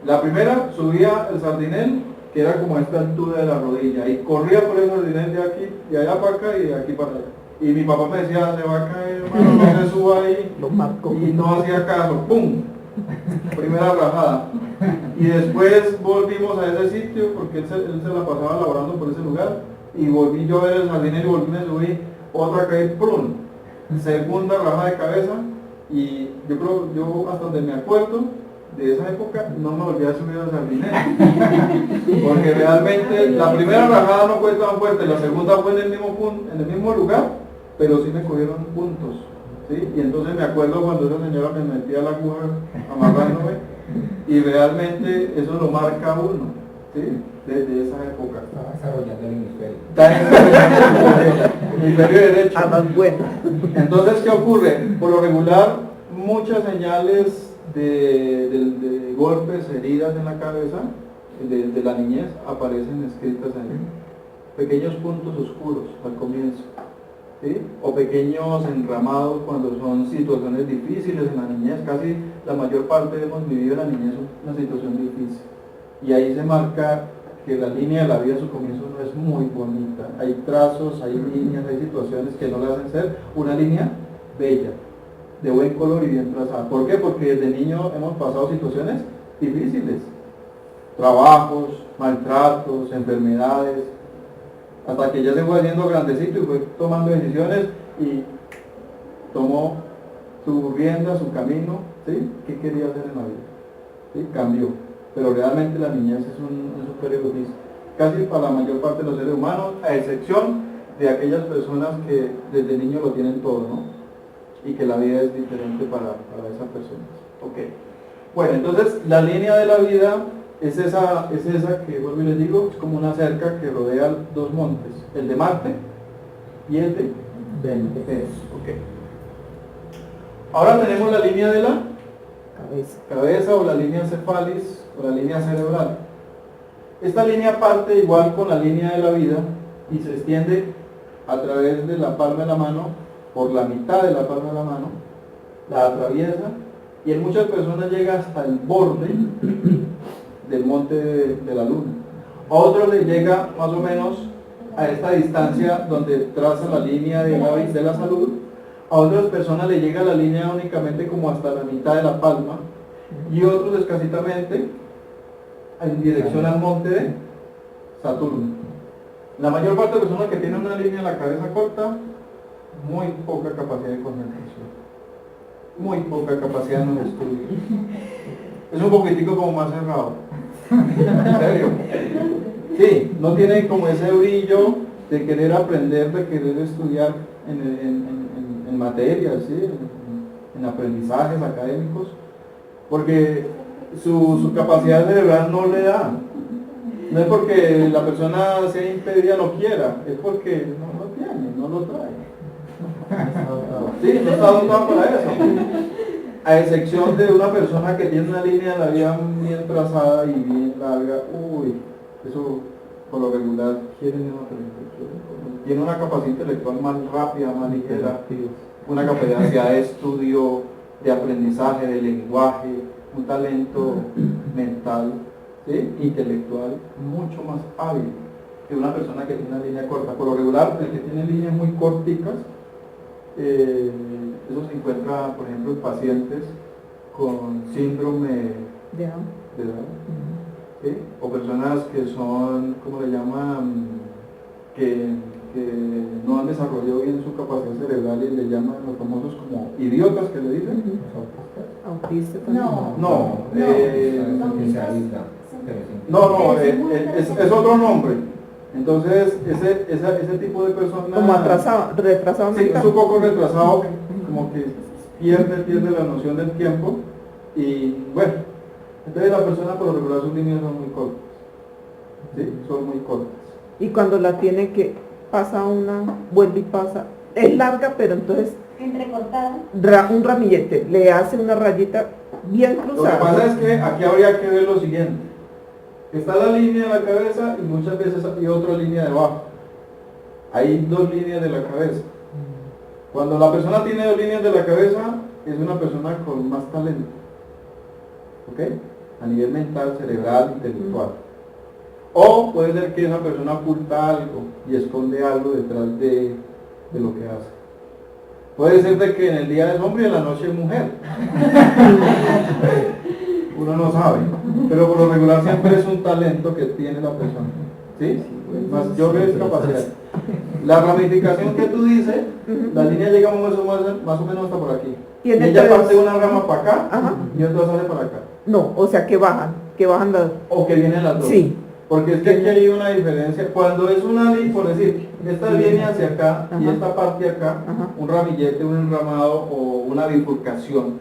La primera subía el sardinel, que era como a esta altura de la rodilla, y corría por el sardinel de aquí, de allá para acá y de aquí para allá. Y mi papá me decía, se va a caer, hermano, no se suba ahí. Y no hacía caso, ¡pum! Primera rajada. Y después volvimos a ese sitio, porque él se la pasaba laborando por ese lugar, y volví yo a ver el sardinel y volví a subir, otra caí, ¡pum! Segunda rajada de cabeza, y yo hasta donde me acuerdo de esa época no me volví a subir al sardinel, porque realmente la primera rajada no fue tan fuerte, la segunda fue en el mismo lugar, pero sí me cogieron puntos, ¿sí? Y entonces me acuerdo cuando esa señora me metía la aguja amarrándome, y realmente eso lo marca a uno, ¿sí? Desde esa época. Estaba desarrollando el hemisferio. El hemisferio derecho. Más buena. Entonces, ¿qué ocurre? Por lo regular, muchas señales de golpes, heridas en la cabeza de la niñez aparecen escritas ahí. Pequeños puntos oscuros al comienzo, ¿sí? O pequeños enramados cuando son situaciones difíciles en la niñez. Casi la mayor parte hemos vivido en la niñez una situación difícil. Y ahí se marca que la línea de la vida a su comienzo no es muy bonita. Hay trazos, hay líneas, hay situaciones que no le hacen ser una línea bella, de buen color y bien trazada. ¿Por qué? Porque desde niño hemos pasado situaciones difíciles. Trabajos, maltratos, enfermedades, hasta que ya se fue haciendo grandecito y fue tomando decisiones y tomó su rienda, su camino, ¿sí? ¿Qué quería hacer en la vida? ¿Sí? Cambió. Pero realmente la niñez es un periodo difícil, casi para la mayor parte de los seres humanos, a excepción de aquellas personas que desde niño lo tienen todo, ¿no? Y que la vida es diferente para esas personas. Ok. Bueno, entonces la línea de la vida es esa que, vuelvo y les digo, es como una cerca que rodea dos montes, el de Marte y el de Venus. Ok. Ahora tenemos la línea de la cabeza o la línea cefalis o la línea cerebral. Esta línea parte igual con la línea de la vida y se extiende a través de la palma de la mano, por la mitad de la palma de la mano, la atraviesa y en muchas personas llega hasta el borde del monte de la luna. A otros les llega más o menos a esta distancia donde traza la línea de la salud. A otras personas le llega la línea únicamente como hasta la mitad de la palma y otros escasitamente en dirección al monte de Saturno. La mayor parte de personas que tienen una línea en la cabeza corta, muy poca capacidad de concentración, muy poca capacidad en los estudios. Es un poquitico como más cerrado. ¿En serio? Sí, no tiene como ese brillo de querer aprender, de querer estudiar en materias, ¿sí? En aprendizajes académicos, porque su capacidad cerebral no le da. No es porque la persona sea impedida no quiera, es porque no lo tiene, no lo trae. Sí, no está dotado para eso. A excepción de una persona que tiene una línea de la vida bien trazada y bien larga, uy, eso por lo regular tiene una capacidad intelectual más rápida, más ligera, una capacidad de estudio, de aprendizaje, de lenguaje, un talento mental, ¿sí? Intelectual mucho más hábil que una persona que tiene una línea corta. Por lo regular, el que tiene líneas muy corticas, eso se encuentra, por ejemplo, en pacientes con síndrome de Down, ¿sí? O personas que son, ¿cómo le llaman? Que no han desarrollado bien su capacidad cerebral y le llaman los famosos como idiotas, que le dicen. Autista No, no, es otro nombre. Entonces, ese tipo de personas... Como retrasado sí, mental. es un poco retrasado, como que pierde la noción del tiempo. Y bueno, entonces la persona por lo regular sus líneas son muy cortas. ¿Sí? Son muy cortas. Y cuando la tiene que pasa una, vuelve y pasa, es larga, pero entonces Entrecortada. un ramillete, le hace una rayita bien Lo que cruzada. pasa es que aquí habría que ver lo siguiente. Está la línea de la cabeza y muchas veces hay otra línea debajo. Hay dos líneas de la cabeza. Cuando la persona tiene dos líneas de la cabeza, es una persona con más talento. ¿Ok? A nivel mental, cerebral, intelectual. O puede ser que esa persona oculta algo y esconde algo detrás de lo que hace. Puede ser de que en el día es hombre y en la noche es mujer. Uno no sabe, pero por lo regular siempre es un talento que tiene la persona. ¿Sí? Más yo veo esa capacidad. La ramificación que tú dices, la línea llega más o menos hasta por aquí. Y ella parte de una rama para acá. Ajá. Y otra sale para acá. No, o sea que bajan las... O que vienen las dos. Sí. Porque es que aquí hay una diferencia. Cuando es una línea, por decir, esta viene hacia acá y Ajá. esta parte acá, Ajá. un ramillete, un enramado o una bifurcación.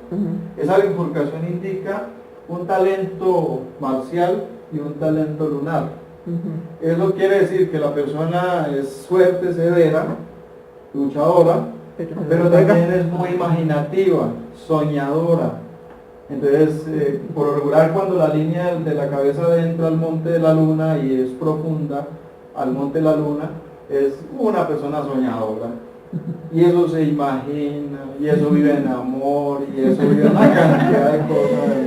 Esa bifurcación indica un talento marcial y un talento lunar. Eso quiere decir que la persona es fuerte, severa, luchadora, pero también es muy imaginativa, soñadora, Entonces, por lo regular, cuando la línea de la cabeza entra al monte de la luna y es profunda al monte de la luna, es una persona soñadora. Y eso se imagina, y eso vive en amor, y eso vive en una cantidad de cosas.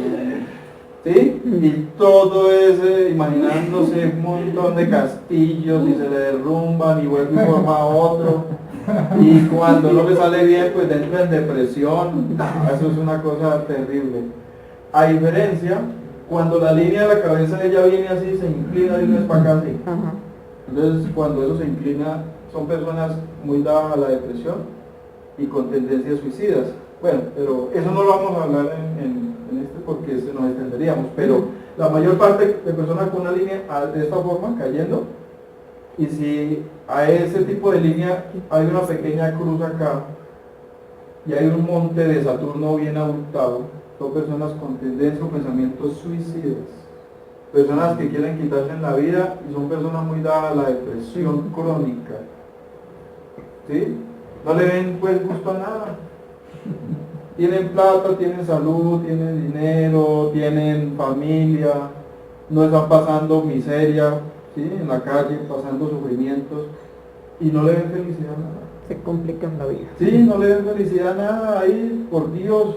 ¿Sí? Y todo es imaginándose un montón de castillos y se le derrumban y vuelve y forma otro. Y cuando no le sale bien, pues entra en depresión. Eso es una cosa terrible. A diferencia, cuando la línea de la cabeza de ella viene así, se inclina de una vez para acá así. Ajá. Entonces, cuando eso se inclina, son personas muy dadas a la depresión y con tendencias suicidas. Bueno, pero eso no lo vamos a hablar en este porque nos extenderíamos, pero la mayor parte de personas con una línea de esta forma, cayendo, y si a ese tipo de línea hay una pequeña cruz acá, y hay un monte de Saturno bien abultado, son personas con tendencia o pensamientos suicidas. Personas que quieren quitarse en la vida y son personas muy dadas a la depresión crónica. ¿Sí? No le ven pues gusto a nada. Tienen plata, tienen salud, tienen dinero, tienen familia, no están pasando miseria, ¿sí? En la calle, pasando sufrimientos y no le ven felicidad a nada. Se complican la vida. Sí, no le ven felicidad a nada, ahí, por Dios,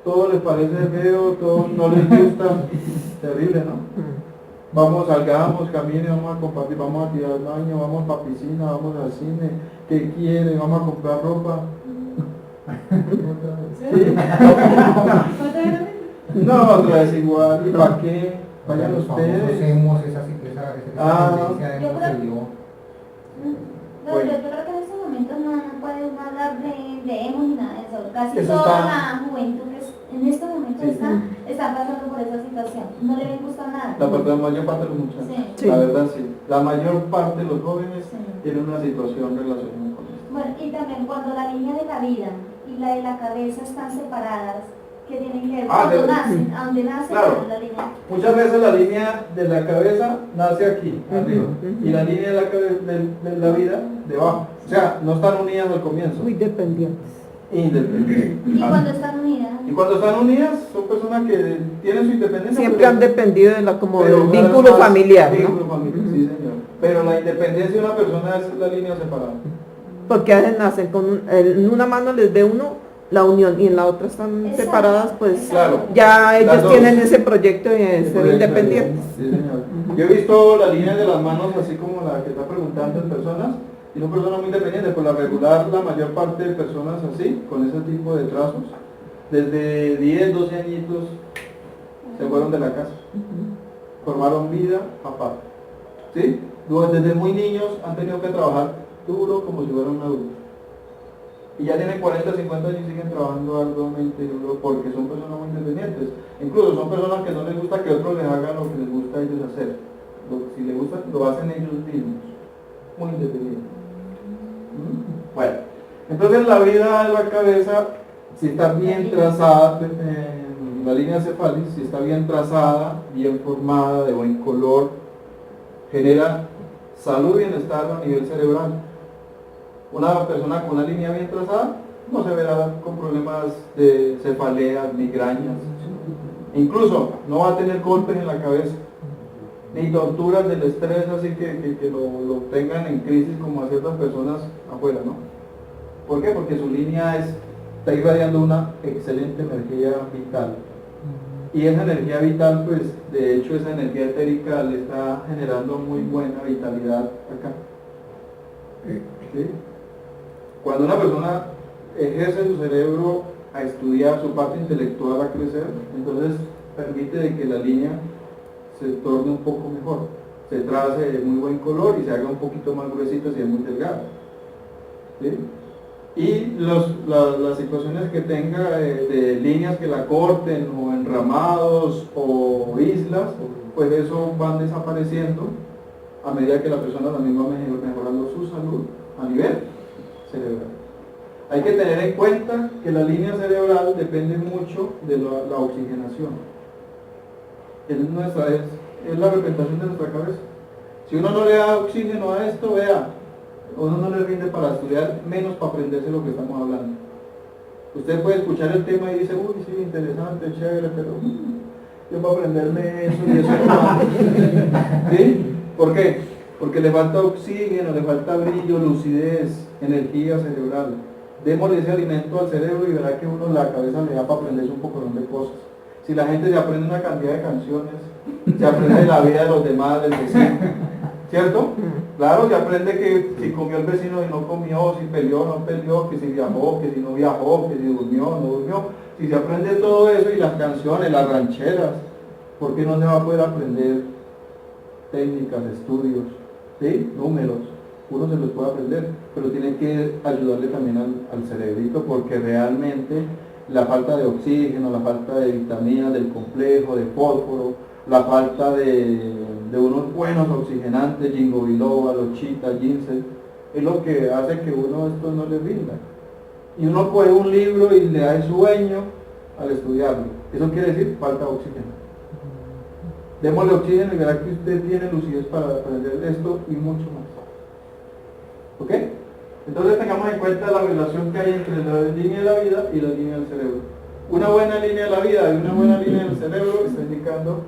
todo les parece feo, todo no les gusta, terrible, ¿no? Vamos, salgamos, camine, vamos a compartir, vamos a tirar al baño, vamos para piscina, vamos al cine, ¿qué quiere? Vamos a comprar ropa. ¿Sí? No, otra vez igual, ¿y para qué? Vayan Los famosos ustedes. emos, esa tendencia yo emo creo- se dio. No, Bueno. yo creo que en este momento no puede uno hablar de emo ni nada de eso. Casi Eso toda está- la juventud que en este momento Sí. está pasando por esa situación. No le gusta nada. La mayor parte de los muchachos, Sí. Sí. la verdad sí. La mayor parte de los jóvenes Sí. tienen una situación relacionada con esto. Bueno, y también cuando la línea de la vida y la de la cabeza están separadas, ¿qué tienen que ver? Ah, Cuando de- nacen, a donde nace Claro. la línea. Muchas veces la línea de la cabeza nace aquí, arriba, Ujú. y la línea de la vida debajo. O sea, no están unidas al comienzo, Muy dependientes. independientes. Y cuando están unidas. Y cuando están unidas, son personas que tienen su independencia. Siempre pero- han dependido de la, como pero del cada vez vínculo más familiar, vínculo ¿no? familiar, Ujú. sí, señor. Pero la independencia de una persona es la línea separada. Porque a veces nacen con en una mano les ve uno la unión y en la otra están Exacto. separadas, pues Claro. ya Las ellos dos. tienen ese proyecto de ser independientes. Sí, señor. Yo he visto la línea de las manos así como la que está preguntando en personas, y son personas muy independientes. Por la regular, la mayor parte de personas así, con ese tipo de trazos, desde 10, 12 añitos, se fueron de la casa. Formaron vida aparte. ¿Sí? Luego, desde muy niños han tenido que trabajar duro como si fueran un adulto. Y ya tienen 40, 50 años y siguen trabajando arduamente duro porque son personas muy independientes. Incluso son personas que no les gusta que otros les hagan lo que les gusta a ellos hacer. Si les gusta, lo hacen ellos mismos. Muy independientes. Bueno, entonces la vida de la cabeza, si está bien trazada, la línea cefalis, si está bien trazada, bien formada, de buen color, genera salud y bienestar a nivel cerebral. Una persona con una línea bien trazada no se verá con problemas de cefaleas, migrañas. Incluso no va a tener golpes en la cabeza, ni torturas del estrés así que lo tengan en crisis como a ciertas personas afuera, ¿no? ¿Por qué? Porque su línea está irradiando una excelente energía vital. Y esa energía vital, pues, de hecho, esa energía etérica le está generando muy buena vitalidad acá. ¿Sí? Cuando una persona ejerce su cerebro a estudiar, su parte intelectual a crecer, entonces permite de que la línea se torne un poco mejor, se trace de muy buen color y se haga un poquito más gruesito si es muy delgado. ¿Sí? Y las situaciones que tenga de líneas que la corten o enramados o islas, pues eso van desapareciendo a medida que la persona también va mejorando su salud a nivel cerebral. Hay que tener en cuenta que la línea cerebral depende mucho de la oxigenación. Es la representación de nuestra cabeza. Si uno no le da oxígeno a esto, vea, uno no le rinde para estudiar, menos para aprenderse lo que estamos hablando. Usted puede escuchar el tema y dice, uy, sí, interesante, chévere, pero yo para aprenderme eso y eso no. ¿Sí? ¿Por qué? Porque le falta oxígeno, le falta brillo, lucidez, energía cerebral. Démosle ese alimento al cerebro y verá que uno la cabeza le da para aprenderse un poco de cosas. Si la gente se aprende una cantidad de canciones, se aprende la vida de los demás, del vecino, ¿cierto? Claro, se aprende que si comió el vecino y no comió, si peleó o no peleó, que si viajó, que si no viajó, que si durmió o no durmió. Si se aprende todo eso y las canciones, las rancheras, ¿por qué no se va a poder aprender técnicas, estudios, ¿sí? Números? Uno se los puede aprender, pero tiene que ayudarle también al cerebrito, porque realmente la falta de oxígeno, la falta de vitaminas, del complejo, de fósforo, la falta de unos buenos oxigenantes, ginkgo biloba, lochita, ginseng, es lo que hace que uno esto no le rinda. Y uno coge un libro y le da el sueño al estudiarlo. Eso quiere decir falta de oxígeno. Démosle oxígeno y verá que usted tiene lucidez para aprender esto y mucho más. ¿Ok? Entonces tengamos en cuenta la relación que hay entre la línea de la vida y la línea del cerebro. Una buena línea de la vida y una buena línea del cerebro está indicando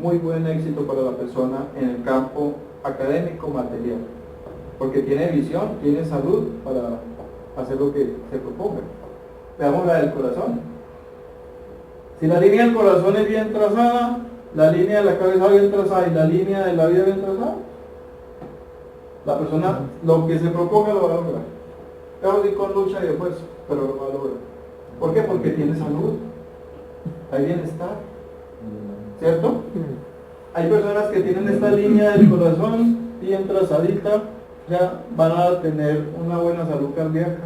muy buen éxito para la persona en el campo académico material. Porque tiene visión, tiene salud para hacer lo que se proponga. Veamos la del corazón. Si la línea del corazón es bien trazada, la línea de la cabeza bien trazada y la línea de la vida bien trazada, la persona lo que se proponga lo va a lograr. Claro, sí, con lucha y esfuerzo, pero lo va a lograr. ¿Por qué? Porque tiene salud, hay bienestar, ¿cierto? Hay personas que tienen esta línea del corazón bien trazadita, ya van a tener una buena salud cardíaca,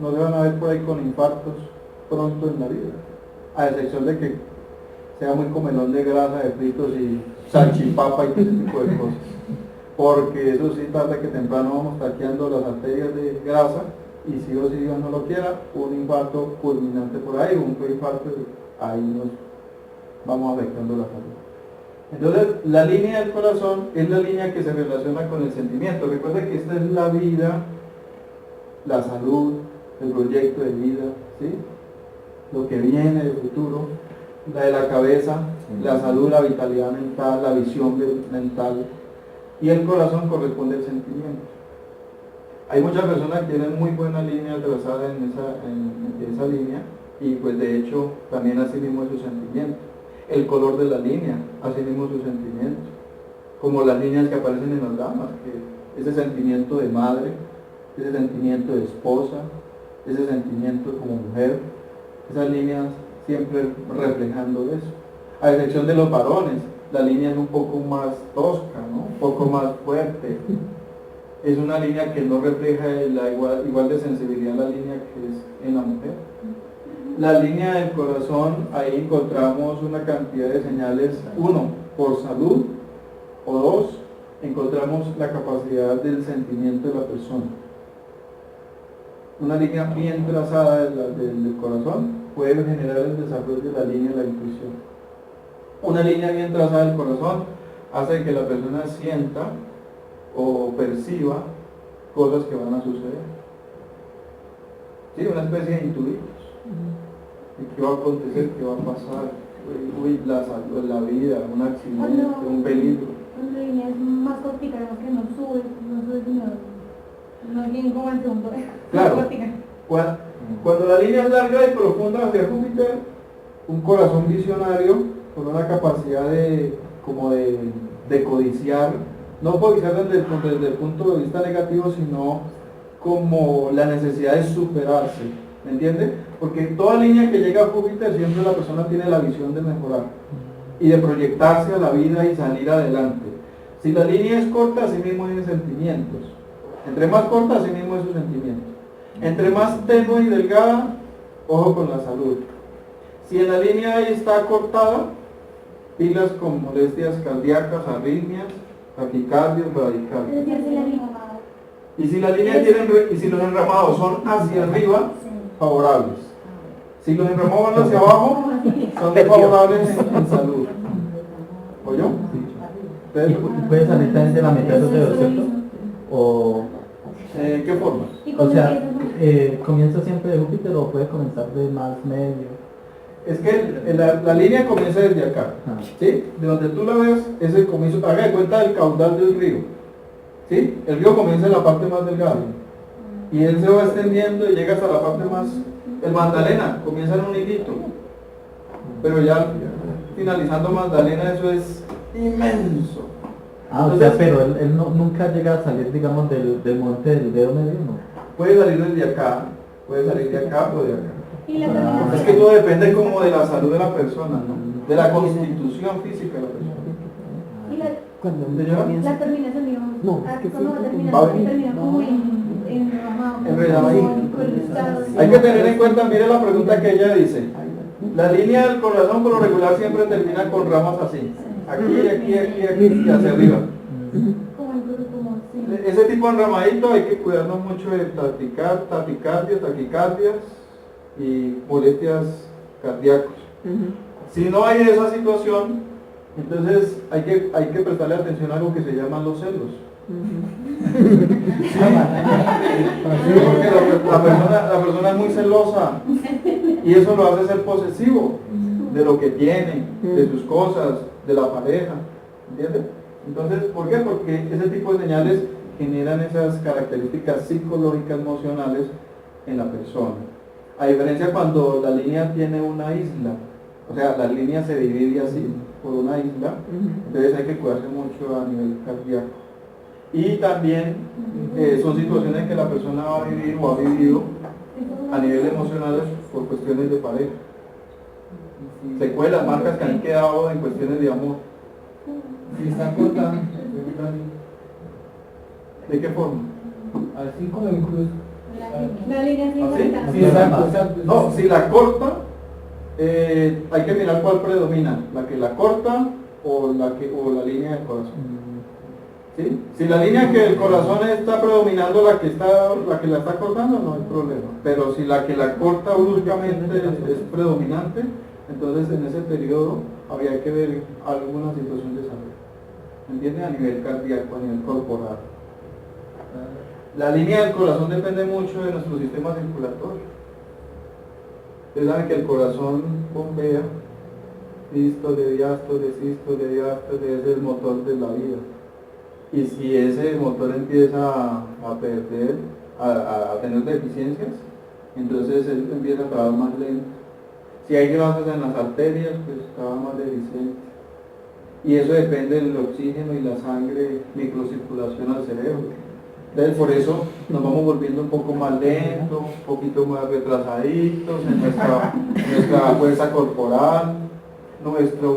no se van a ver por ahí con infartos pronto en la vida, a excepción de que sea muy comelón de grasa, de fritos y salchipapa y todo ese tipo de cosas. Porque eso sí, tarde que temprano vamos taqueando las arterias de grasa y si o si Dios no lo quiera, un infarto fulminante por ahí, un infarto, ahí nos vamos afectando la salud. Entonces, la línea del corazón es la línea que se relaciona con el sentimiento. Recuerden que esta es la vida, la salud, el proyecto de vida, ¿sí? Lo que viene del futuro, la de la cabeza, la salud, la vitalidad mental, la visión mental, y el corazón corresponde al sentimiento. Hay muchas personas que tienen muy buena línea trazada en esa línea, y pues de hecho también así mismo es su sentimiento. El color de la línea, así mismo su sentimiento, como las líneas que aparecen en las damas, que ese sentimiento de madre, ese sentimiento de esposa, ese sentimiento como mujer, esas líneas siempre reflejando eso. A excepción de los varones, la línea es un poco más tosca, ¿no? Un poco más fuerte. Es una línea que no refleja la igual de sensibilidad a la línea que es en la mujer. La línea del corazón, ahí encontramos una cantidad de señales, uno, por salud, o dos, encontramos la capacidad del sentimiento de la persona. Una línea bien trazada del corazón puede generar el desarrollo de la línea de la intuición. Una línea bien trazada del corazón hace que la persona sienta o perciba cosas que van a suceder. Sí, una especie de intuitos. ¿Qué va a acontecer? ¿Qué va a pasar? Uy, la salud, la vida, un accidente, un peligro. Cuando la línea es más cortica, que no sube, no viene como el segundo. Claro. Cuando la línea es larga y profunda hacia Júpiter, un corazón visionario con una capacidad de codiciar, no codiciar desde el punto de vista negativo, sino como la necesidad de superarse, ¿me entiende? Porque toda línea que llega a Júpiter siempre la persona tiene la visión de mejorar y de proyectarse a la vida y salir adelante. Si la línea es corta, así mismo es sentimientos. Entre más corta, así mismo es su sentimiento. Entre más tenue y delgada, ojo con la salud. Si en la línea ahí está cortada, pilas con molestias cardíacas, arritmias, taquicardias, bradicardias. Y si la línea y si los enramados son hacia arriba, favorables. Si los enramados van hacia abajo, son desfavorables en salud. ¿Oyó? ¿Puede salir también de la mitad de los dedos, cierto? O... ¿Qué forma? Y O sea, empieza ¿comienza siempre de Júpiter o puede comenzar de más medio? Es que la línea comienza desde acá, Ah. ¿sí? De donde tú la ves es el comienzo, haga de cuenta del caudal del río, ¿sí? El río comienza en la parte más delgada y él se va extendiendo y llega hasta la parte más, el Magdalena comienza en un hilito, pero ya finalizando Magdalena eso es inmenso. Ah, o sea, pero él nunca llega a salir, digamos, del monte del dedo medio, ¿no? Puede salir desde acá, puede salir de acá o de acá. y la Ah. terminación. Es que todo depende como de la salud de la persona, ¿no? De la constitución física de la persona. Y Cuando ¿Te lleva? comienza. la terminación, digamos, No, es que cuando va a sí, terminar, va bien. termina como en Enredado. Hay que tener en cuenta, mire la pregunta que ella dice. La línea del corazón por lo regular siempre termina con ramas así. Aquí, aquí, aquí, aquí y hacia arriba. como en grupo, como así. Ese tipo de enramadito hay que cuidarnos mucho de taquicardias y molestias cardíacas. Si no hay esa situación, entonces hay que prestarle atención a algo que se llaman los celos. Sí, porque la persona es muy celosa y eso lo hace ser posesivo de lo que tiene, de sus cosas, de la pareja, ¿entiendes? Entonces, ¿por qué? Porque ese tipo de señales generan esas características psicológicas, emocionales en la persona. A diferencia cuando la línea tiene una isla, o sea, la línea se divide así por una isla, entonces hay que cuidarse mucho a nivel cardíaco. Y también son situaciones que la persona va a vivir o ha vivido a nivel emocional por cuestiones de pareja. Secuelas, marcas que han quedado en cuestiones de amor. Si está corta, ¿De qué forma? así como en cruz. La línea así ¿Así? corta. Sí, exacto, exacto. No, si la corta, hay que mirar cuál predomina, la que la corta o la línea del corazón. ¿Sí? Si la línea que el corazón está predominando la que la está cortando, no hay problema. Pero si la que la corta bruscamente es predominante, entonces en ese periodo habría que ver alguna situación de salud. ¿Me entiende? A nivel cardíaco, a nivel corporal. La línea del corazón depende mucho de nuestro sistema circulatorio. Ustedes saben que el corazón bombea, sístole, diástole, sístole, diástole, es el motor de la vida. Y si ese motor empieza a perder, a tener deficiencias, entonces él empieza a trabajar más lento. Si hay grasas en las arterias, pues trabaja más deficiente. Y eso depende del oxígeno y la sangre, microcirculación al cerebro. Entonces por eso nos vamos volviendo un poco más lentos, un poquito más retrasaditos en nuestra fuerza corporal, nuestra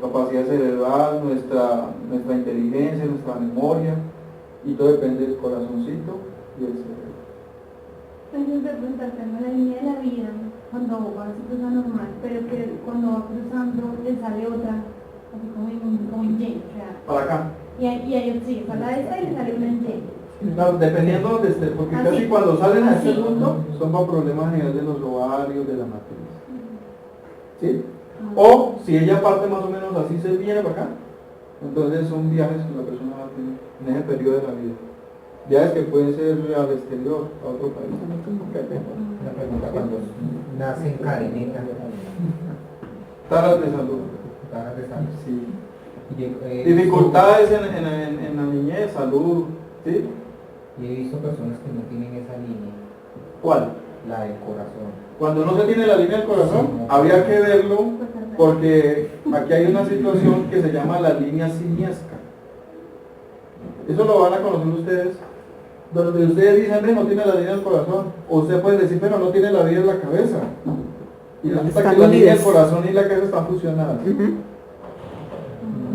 capacidad cerebral, nuestra inteligencia, nuestra memoria, y todo depende del corazoncito y el cerebro. Entonces de preguntarte en la línea de la vida, cuando va a su cosa normal, pero que cuando va cruzando le sale otra, así como en Y, o sea, Para acá. y hay sí, está la de esta y le sale una en Y. Claro, dependiendo de donde esté, porque Así. casi cuando salen a este Así. punto son para problemas a nivel de los ovarios, de la matriz. ¿Sí? O si ella parte más o menos así, se viene para acá, entonces son viajes que la persona va a tener en ese periodo de la vida. Viajes que pueden ser al exterior, a otro país. La pregunta cuando nace en cadeneta, Taras de salud. taras de salud. Sí. Y, Dificultades en la niñez, salud. ¿Sí? Y he visto personas que no tienen esa línea, ¿Cuál? la del corazón. Cuando no se tiene la línea del corazón, Sí. habría que verlo porque aquí hay una situación que se llama la línea simiesca. Eso lo van a conocer ustedes. Donde ustedes dicen, "Ve, no tiene la línea del corazón", o usted puede decir, pero no tiene la vida en la cabeza. Y resulta Están que la línea del unidas. corazón y la cabeza están fusionadas.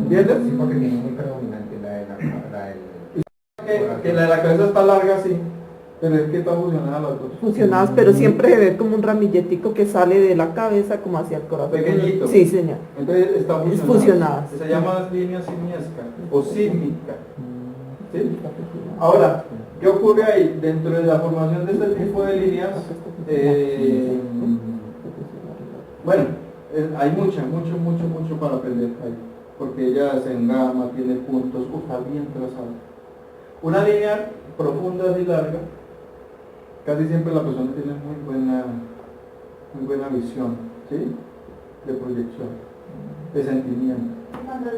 ¿Entiendes? Sí, porque tiene muy predominante la del Que la de la cabeza está larga, sí, pero es que están fusionadas las dos. Fusionadas, pero siempre se ve como un ramilletico que sale de la cabeza como hacia el corazón. Pequeñito. Sí, señor. Entonces están fusionadas. fusionadas. Se llama línea simiesca o sísmica. ¿Sí? Ahora, ¿qué ocurre ahí? Dentro de la formación de este tipo de líneas, bueno, hay mucho para aprender ahí, porque ella se engama, tiene puntos, está bien trazada. Una línea profunda y larga casi siempre la persona tiene muy buena visión, ¿sí? De proyección, de sentimiento. Cuando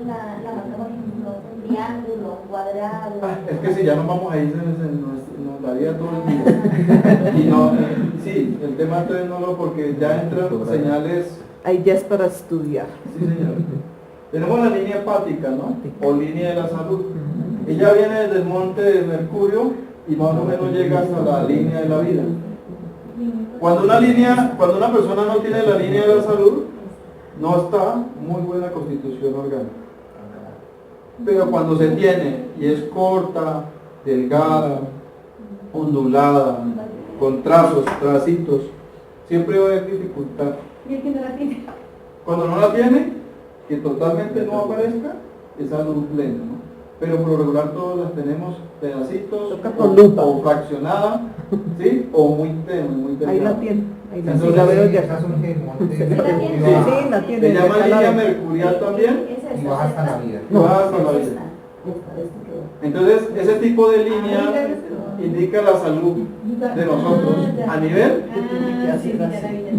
la marca, por ejemplo, un triángulo, un cuadrado. Es que si ya nos vamos a ir, nos daría todo el día. Y no, sí, el tema entonces no lo, porque ya entran señales. Ahí ya es para estudiar. Sí, señor. Tenemos la línea hepática, ¿no? O línea de la salud. Ella viene desde el monte de Mercurio y más o menos llega hasta la línea de la vida. Cuando una persona no tiene la línea de la salud, no está muy buena constitución orgánica. Pero cuando se tiene y es corta, delgada, ondulada, con tracitos, siempre va a haber dificultad. Y el que no la tiene. Cuando no la tiene, que totalmente no aparezca, es salud plena, ¿no? Pero por lo regular todos las tenemos pedacitos Toca con lupa. o fraccionada, ¿sí? O muy tenue, muy delgada. Ahí la tiene. Ahí la, Entonces, sí, la veo ya. Esa surge del monte Sí, la tiene. Sí, la tiene. Se llama acá la línea veo. mercurial también. Es y baja hasta la vida. y baja hasta la vida. Entonces, ese tipo de línea indica la salud de nosotros a nivel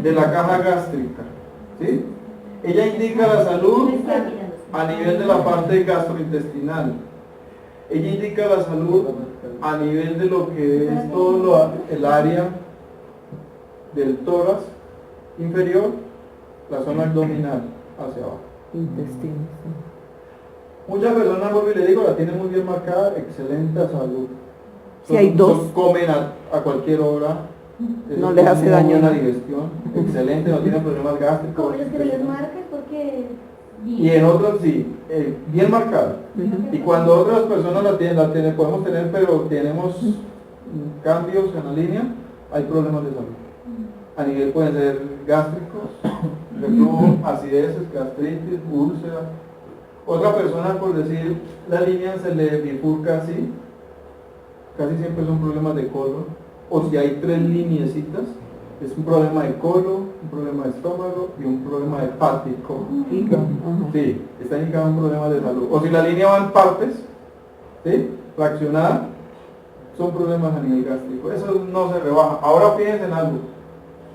de la caja gástrica, ¿sí? Ella indica la salud a nivel de la parte gastrointestinal. Ella indica la salud a nivel de lo que es todo el área del tórax inferior, la zona abdominal hacia abajo. Intestino. Muchas personas, vuelvo y le digo, la tienen muy bien marcada, excelente salud. Si hay dos. Comen a cualquier hora. No les hace daño la nada. digestión, excelente, no tienen problemas gástricos. Como los que les marca es porque... Y en otras sí, bien marcada. Y cuando otras personas la tienen, podemos tener, pero tenemos cambios en la línea, hay problemas de salud. A nivel pueden ser gástricos, reflujo, acideces, gastritis, úlceras. Otra persona, por decir, la línea se le bifurca así, casi siempre son problemas de colon. O si hay 3 lineecitas, es un problema de colon, un problema de estómago y un problema hepático. Hígado. Ajá. Sí, está indicado un problema de salud. O si la línea va en partes, ¿sí? Fraccionada, son problemas a nivel gástrico. Eso no se rebaja. Ahora fíjense en algo.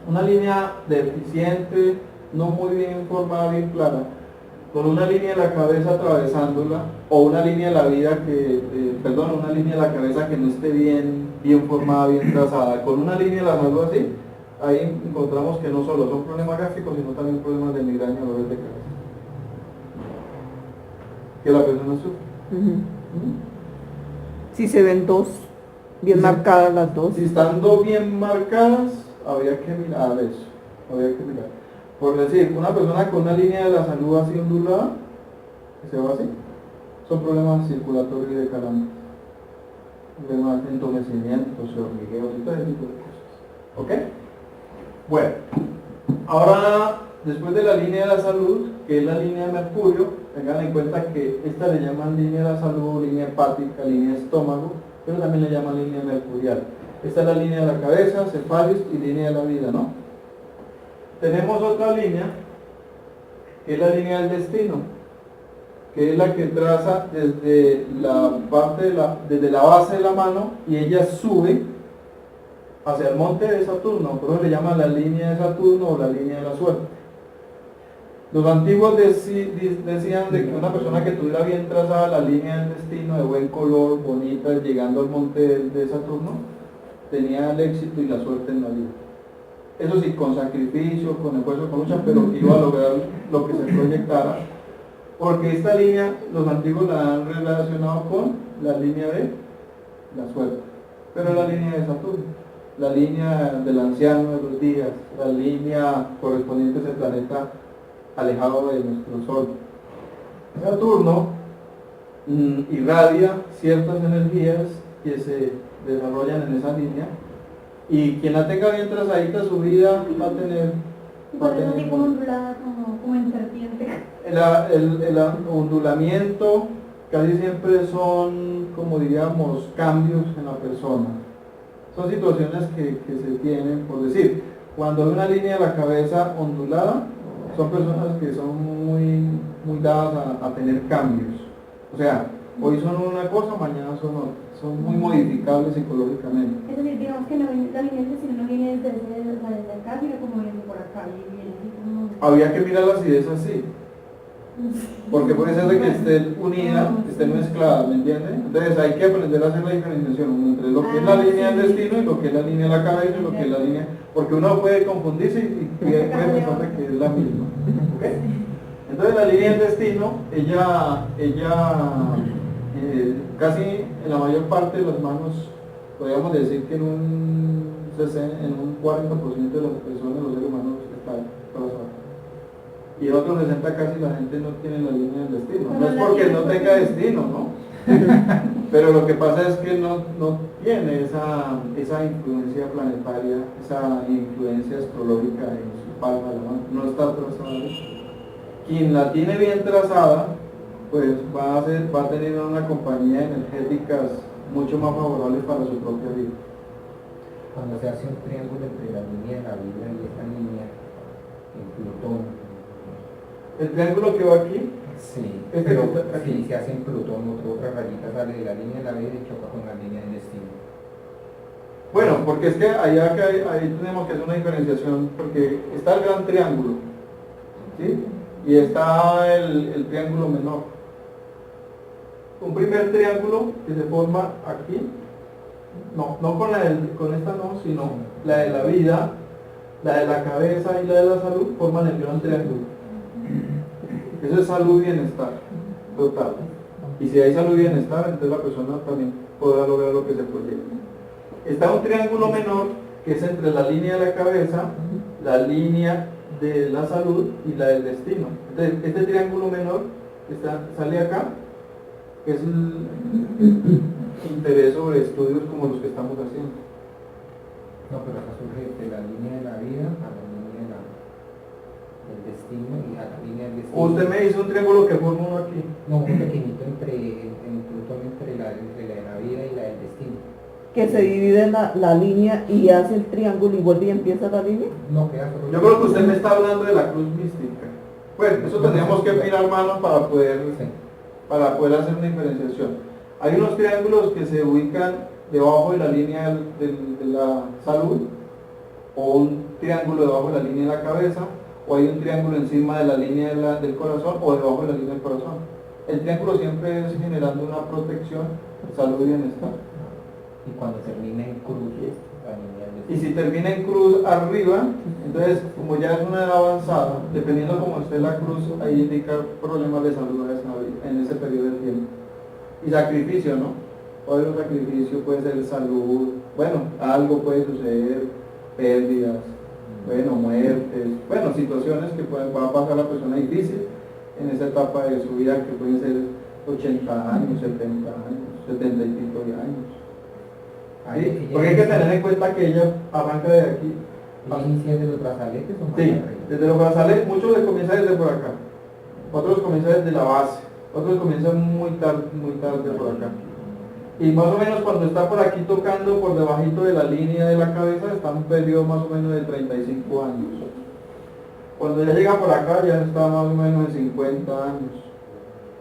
Una línea deficiente, no muy bien formada, bien clara, con una línea de la cabeza atravesándola, o una línea de la vida una línea de la cabeza que no esté bien formada, bien trazada, con una línea de la salud así, ahí encontramos que no solo son problemas gástricos, sino también problemas de migraña o dolores de cabeza. Que la persona sufre. Ujú. Si se ven dos, bien Sí. marcadas las dos. Si estando bien marcadas, habría que mirar eso, habría que mirar. Por decir, una persona con una línea de la salud así ondulada, que se va así, son problemas circulatorios y de calambre, problemas de entumecimientos, hormigueos y todo ese tipo de cosas. ¿Ok? Bueno, ahora después de la línea de la salud, que es la línea de Mercurio, tengan en cuenta que esta le llaman línea de la salud, línea hepática, línea de estómago, pero también le llaman línea mercurial. Esta es la línea de la cabeza, cefalis y línea de la vida, ¿no? Tenemos otra línea, que es la línea del destino, que es la que traza desde la desde la base de la mano y ella sube hacia el monte de Saturno, por eso le llaman la línea de Saturno o la línea de la suerte. Los antiguos decían de que una persona que tuviera bien trazada la línea del destino, de buen color, bonita, llegando al monte de Saturno, tenía el éxito y la suerte en la vida. Eso sí, con sacrificio, con esfuerzo, con lucha, pero iba a lograr lo que se proyectara. Porque esta línea, los antiguos la han relacionado con la línea de la suerte. Pero la línea de Saturno, la línea del anciano de los días, la línea correspondiente a ese planeta alejado de nuestro Sol. Saturno irradia ciertas energías que se desarrollan en esa línea, y quien la tenga bien trazadita, su vida va a tener... Y por eso así como ondulada, como en serpiente. El ondulamiento casi siempre son, como diríamos, cambios en la persona. Son situaciones que se tienen, por decir, cuando hay una línea de la cabeza ondulada, son personas que son muy dadas a tener cambios. O sea, Hoy son una cosa, mañana son otra. Son muy modificables psicológicamente. Es decir, digamos que no viene, la línea del destino no viene desde acá, sino como viene por acá y viene así como... Había que mirarla si es así. Porque puede ser de que esté unida, esté mezclada, ¿me entiendes? Entonces hay que aprender a hacer la diferenciación entre lo que es la línea del destino y lo que es la línea de la cabeza y lo que es la línea... Porque uno puede confundirse y puede pensar de que es la misma. ¿Ok? Entonces la línea del destino, ella casi en la mayor parte de las manos, podríamos decir que en un 40% de las personas, los seres humanos, están trazados. Y el otro 60% casi la gente no tiene la línea del destino. No es porque no tenga destino, ¿no? Pero lo que pasa es que no tiene esa influencia planetaria, esa influencia astrológica en su palma de la mano. No está trazada. Quien la tiene bien trazada, pues va a tener una compañía energéticas mucho más favorables para su propia vida. Cuando se hace un triángulo entre la línea de la vida y esta línea en Plutón, El triángulo que va aquí, sí, Este pero que está aquí. si se hace en Plutón, otra rayita sale de la línea de la vida y choca con la línea del destino. bueno, porque es que ahí tenemos que hacer una diferenciación, porque está el gran triángulo, ¿sí? Y está el triángulo menor. Un primer triángulo que se forma aquí, no con esta no, sino la de la vida, la de la cabeza y la de la salud forman el gran triángulo. Eso es salud y bienestar total. Y si hay salud y bienestar, entonces la persona también podrá lograr lo que se proyecta. Está un triángulo menor que es entre la línea de la cabeza, la línea de la salud y la del destino. Entonces, este triángulo menor que sale acá es el interés sobre estudios como los que estamos haciendo. No, pero acá surge de la línea de la vida a la línea del destino y a la línea del destino. Usted me hizo un triángulo que forma uno aquí. No, un pequeñito en Plutón entre la de la vida y la del destino. Que se divide la línea y hace el triángulo y vuelve y empieza la línea. No, queda solo. Yo creo que usted me está hablando de la cruz mística. Bueno, eso tendríamos que mirar manos para poder hacer una diferenciación. Hay unos triángulos que se ubican debajo de la línea de la salud, o un triángulo debajo de la línea de la cabeza, o hay un triángulo encima de la línea del corazón o debajo de la línea del corazón. El triángulo siempre es generando una protección, salud y bienestar. Y cuando termina en cruz, la línea del Y destino. si termina en cruz arriba, entonces como ya es una edad avanzada, dependiendo cómo esté la cruz, ahí indica problemas de salud en ese periodo de tiempo. Y sacrificio, ¿no? Puede haber un sacrificio, puede ser salud, bueno, algo puede suceder, pérdidas, bueno, muertes, bueno, situaciones que va a pasar la persona difícil en esa etapa de su vida, que pueden ser 80 años, 70 años, 70 y pico de años. ¿Sí? Porque hay que tener en cuenta que ella arranca de aquí. ¿Ella inicia desde los brazaletes o más Sí, arriba? desde los brazaletes, muchos les comienzan desde por acá, otros comienzan desde la base, otros comienzan muy tarde por acá. Y más o menos cuando está por aquí tocando por debajito de la línea de la cabeza, está en un periodo más o menos de 35 años. Cuando ya llega por acá ya está más o menos en 50 años.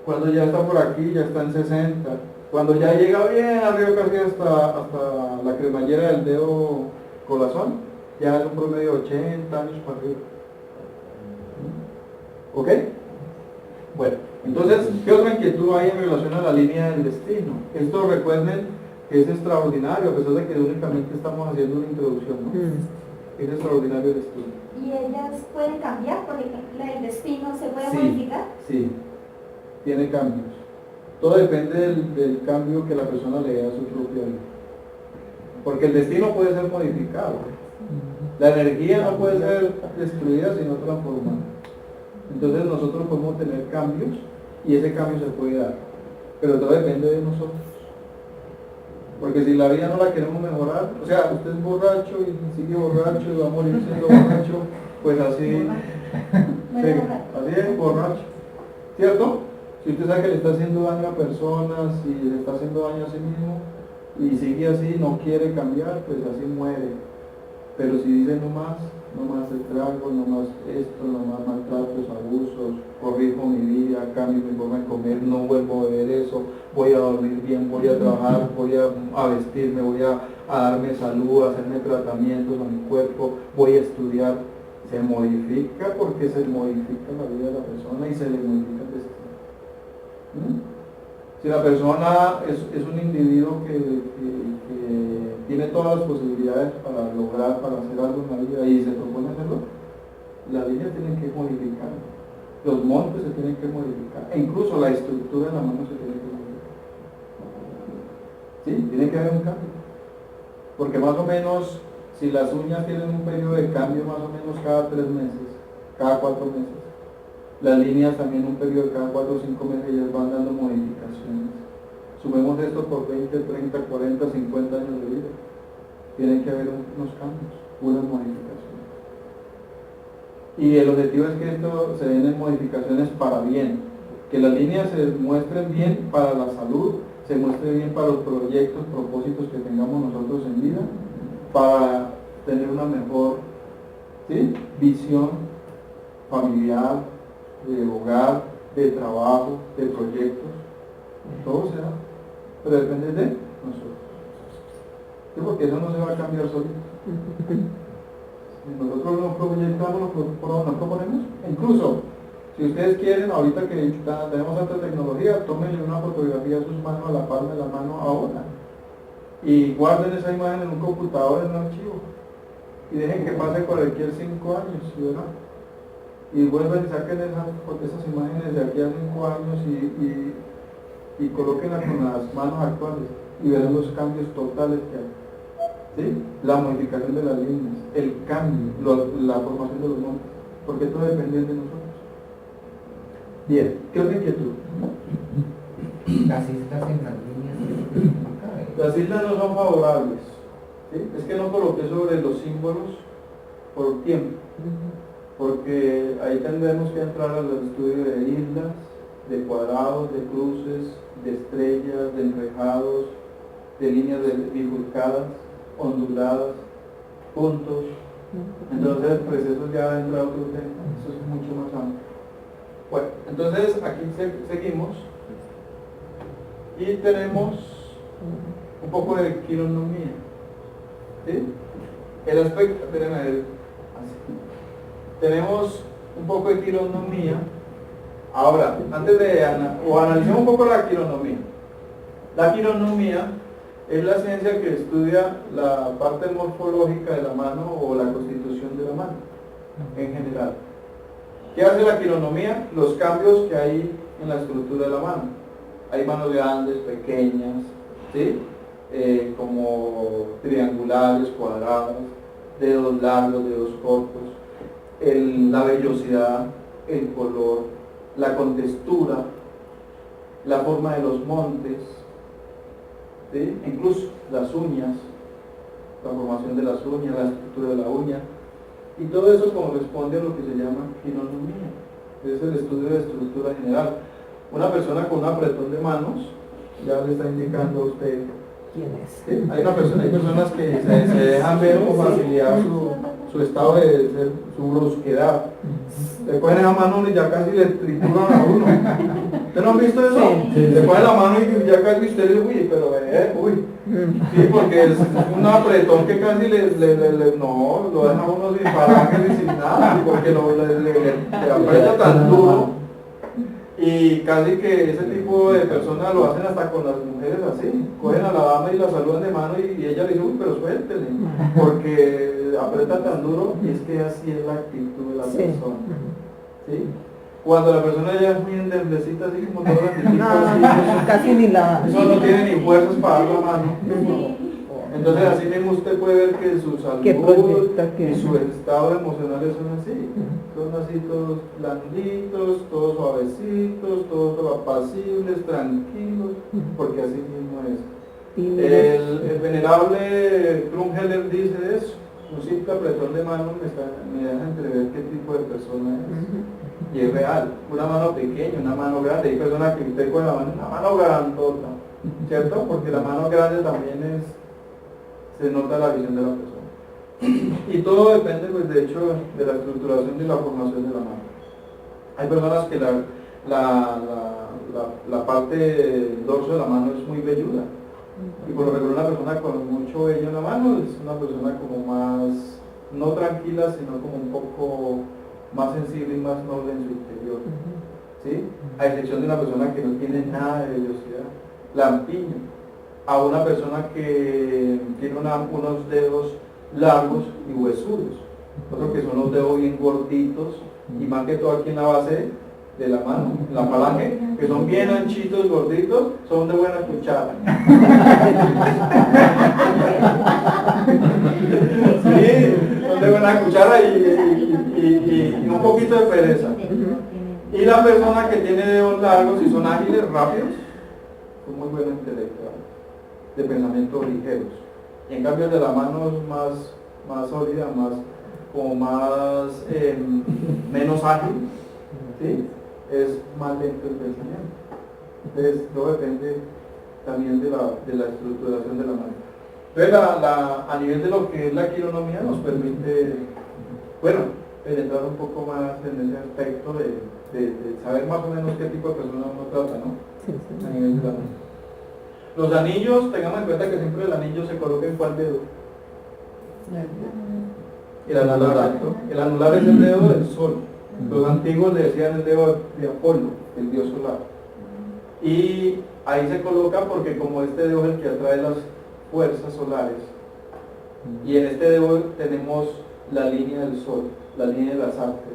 Cuando ya está por aquí ya está en 60. Cuando ya llega bien arriba casi hasta la cremallera del dedo corazón, ya es un promedio de 80 años para arriba. ¿Ok? Bueno, entonces, ¿qué otra inquietud hay en relación a la línea del destino? Esto recuerden que es extraordinario, a pesar de que únicamente estamos haciendo una introducción, ¿no? Es extraordinario el destino. ¿Y ellas pueden cambiar? Porque el destino se puede Sí. modificar. Sí, tiene cambios. Todo depende del cambio que la persona le dé a su propia vida. Porque el destino puede ser modificado. La energía no puede ser destruida sino transformada. Entonces nosotros podemos tener cambios y ese cambio se puede dar. Pero todo depende de nosotros. Porque si la vida no la queremos mejorar, o sea, usted es borracho y sigue borracho y va a morir siendo borracho, pues así, sí, así es, borracho. ¿Cierto? Si usted sabe que le está haciendo daño a personas y le está haciendo daño a sí mismo y sigue así, no quiere cambiar, pues así muere. Pero si dice no más el trago, no más esto, no más maltratos, abusos, corrijo mi vida, gran cambio en mi forma de comer, no vuelvo a beber eso, voy a dormir bien, voy a trabajar, voy a vestirme, voy a darme salud, a hacerme tratamientos a mi cuerpo, voy a estudiar. Se modifica porque se modifica la vida de la persona y se le modifica el destino. Si la persona es un individuo que tiene todas las posibilidades para lograr, para hacer algo en la vida y se propone hacerlo, las líneas tienen que modificar, los montes se tienen que modificar, e incluso la estructura de la mano se tiene que modificar. ¿Sí? Tiene que haber un cambio. Porque más o menos, si las uñas tienen un periodo de cambio más o menos cada 3 meses, cada 4 meses, las líneas también un periodo de cada 4 o 5 meses, ellas van dando modificaciones. Sumemos esto por 20, 30, 40, 50 años de vida. Tienen que haber unos cambios, unas modificaciones. Y el objetivo es que esto se den en modificaciones para bien, que las líneas se muestren bien para la salud, se muestren bien para los proyectos, propósitos que tengamos nosotros en vida, para tener una mejor, ¿sí?, visión familiar, de hogar, de trabajo, de proyectos, todo se da, pero depende de nosotros. ¿Sí? Porque eso no se va a cambiar solito. Nosotros nos proyectamos, nos proponemos, incluso si ustedes quieren, ahorita que tenemos alta tecnología, tómenle una fotografía a sus manos, a la palma de la mano ahora, y guarden esa imagen en un computador, en un archivo, y dejen que pase cualquier 5 años, ¿sí, verdad? Y vuelven y saquen esas imágenes de aquí a 5 años y colóquenlas con las manos actuales y verán los cambios totales que hay. ¿Sí? La modificación de las líneas, el cambio, la formación de los montes, porque todo depende de nosotros. Bien, ¿qué otra inquietud? Las islas en las líneas acá, Las islas no son favorables, ¿sí? Es que no coloqué sobre los símbolos por tiempo, porque ahí tendremos que entrar al estudio de islas, de cuadrados, de cruces, de estrellas, de enrejados, de líneas bifurcadas, onduladas, puntos. Entonces, pues eso ya entra a otro tema, eso es mucho más amplio. Bueno, entonces aquí seguimos y tenemos un poco de quironomía. ¿Sí? El aspecto, espérenme, así. Tenemos un poco de quironomía. Ahora, antes de analicemos un poco la quironomía. La quironomía es la ciencia que estudia la parte morfológica de la mano o la constitución de la mano, en general. ¿Qué hace la quironomía? Los cambios que hay en la estructura de la mano. Hay manos grandes, pequeñas, ¿sí? Como triangulares, cuadradas, dedos largos, dedos cortos, la vellosidad, el color, la contextura, la forma de los montes, ¿sí? Incluso las uñas, la formación de las uñas, la estructura de la uña, y todo eso corresponde a lo que se llama quironomía. Es el estudio de estructura general. Una persona con un apretón de manos ya le está indicando a usted ¿Quién es? ¿sí? Hay personas que se dejan ver con facilidad su estado de ser, su brusquedad. Le cogen esa mano y ya casi le trituran a uno. ¿Ustedes no han visto eso? Sí. Le cogen la mano y ya casi usted le dice, uy, pero uy. Sí, porque es un apretón que casi no, lo deja a uno sin falanges y sin nada, porque le aprieta tan duro. Y casi que ese tipo de personas lo hacen hasta con las mujeres así, cogen a la dama y la saludan de mano y ella le dice, uy, pero suéltele, porque aprieta tan duro y es que así es la actitud de la persona. ¿Sí? Cuando la persona ya es muy endeblecita, así como todas las No, casi ni la... eso no tiene ni fuerzas para dar la mano. Entonces así mismo usted puede ver que su salud y su estado emocionales son así. Son así todos blanditos, todos suavecitos, todos apacibles, tranquilos, porque así mismo es. El venerable Krumheller dice eso, un simple apretón de mano me deja entrever qué tipo de persona es. Y es real, una mano pequeña, una mano grande, hay personas que usted con la mano, una mano grandota, ¿cierto? Porque la mano grande también se nota la visión de la persona. Y todo depende, pues, de hecho, de la estructuración y la formación de la mano. Hay personas que la parte del dorso de la mano es muy velluda. Y por lo regular una persona con mucho vello en la mano es una persona como más, no tranquila, sino como un poco más sensible y más noble en su interior. ¿Sí? A excepción de una persona que no tiene nada de vellosidad, lampiño, a una persona que tiene unos dedos largos y huesudos, otros que son los dedos bien gorditos y más que todo aquí en la base de la mano, en la falange, que son bien anchitos, gorditos, son de buena cuchara. Sí, son de buena cuchara y un poquito de pereza. Y la persona que tiene dedos largos y son ágiles, rápidos, son muy buenos intelectuales, de pensamientos ligeros. Y en cambio el de la mano es más sólida, como más, menos ágil, ¿sí? Es más lento el pensamiento. Entonces, todo depende también de la estructuración de la mano. Entonces, a nivel de lo que es la quironomía nos permite, bueno, penetrar un poco más en ese aspecto de saber más o menos qué tipo de persona uno trata, ¿no? Sí, sí. A nivel de la mano. Los anillos, tengamos en cuenta que siempre el anillo se coloca en cuál dedo. El anular, ¿cierto? El anular es el dedo del sol. Los antiguos le decían el dedo de Apolo, el dios solar. Y ahí se coloca porque como este dedo es el que atrae las fuerzas solares, y en este dedo tenemos la línea del sol, la línea de las artes.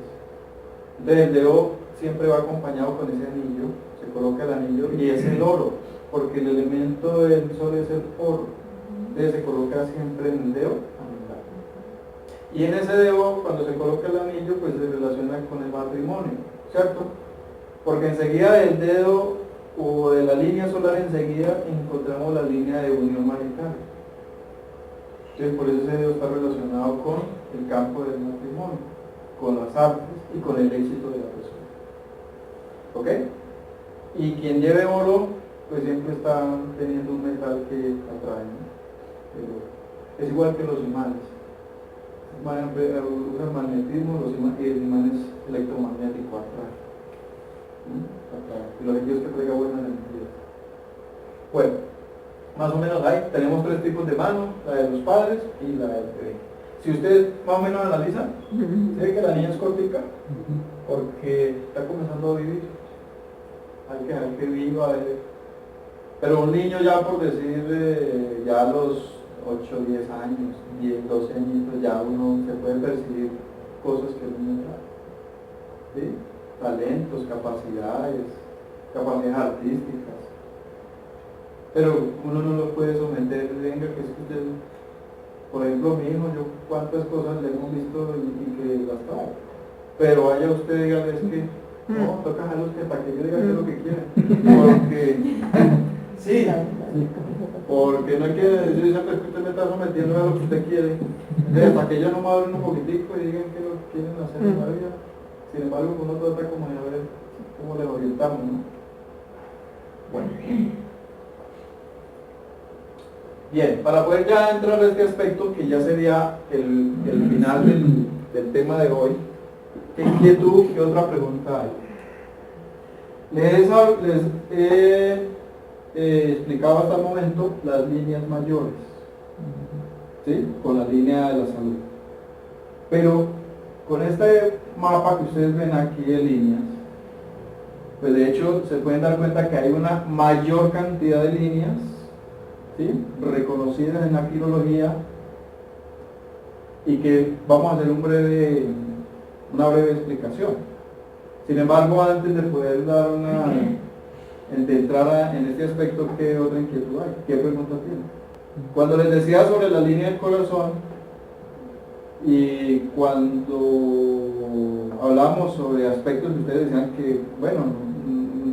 Entonces el dedo siempre va acompañado con ese anillo, se coloca el anillo y es el oro, porque el elemento del sol es el oro. Entonces se coloca siempre en el dedo. Y en ese dedo, cuando se coloca el anillo, pues se relaciona con el matrimonio, ¿cierto? Porque enseguida del dedo o de la línea solar enseguida encontramos la línea de unión marital. Entonces por eso ese dedo está relacionado con el campo del matrimonio, con las artes y con el éxito de la persona. ¿Ok? Y quien lleve oro, pues siempre está teniendo un metal que atrae, ¿no? Pero es igual que los imanes. Usan magnetismo, los imanes electromagnéticos atraen. Y los envíos que traiga buena energía. Bueno, más o menos ahí tenemos tres tipos de mano, la de los padres y la del bebé. Si usted más o menos analiza, ve que la niña es cortica porque está comenzando a vivir. Hay que dejar que viva. Pero un niño ya por decir, ya a los 8, 10 años, 10, 12 añitos, ya uno se puede percibir cosas que el niño trae, ¿sí? Talentos, capacidades artísticas. Pero uno no lo puede someter, venga, que es que usted, por ejemplo, mi hijo, yo cuántas cosas le hemos visto y que las trae. Pero vaya usted, dígale, es que, no, toca dejarlos que para que yo diga qué es lo que quieren. Porque, sí. Porque no hay que decir siempre que usted me está sometiendo a lo que usted quiere. Entonces, hasta que ellos no madren un poquitico y digan que lo quieren hacer en la vida. Sin embargo, uno trata como de ver cómo les orientamos, ¿no? Bueno. Bien, para poder ya entrar a este aspecto, que ya sería el final del tema de hoy, ¿qué inquietud, qué otra pregunta hay? Les he explicado hasta el momento las líneas mayores, ¿sí? Con la línea de la salud. Pero con este mapa que ustedes ven aquí de líneas, pues de hecho se pueden dar cuenta que hay una mayor cantidad de líneas, ¿sí? Reconocidas en la quirología, y que vamos a hacer una breve explicación. Sin embargo, antes de poder dar de entrar en este aspecto, ¿qué otra inquietud hay? ¿Qué pregunta tiene? Cuando les decía sobre la línea del corazón y cuando hablamos sobre aspectos que ustedes decían que, bueno,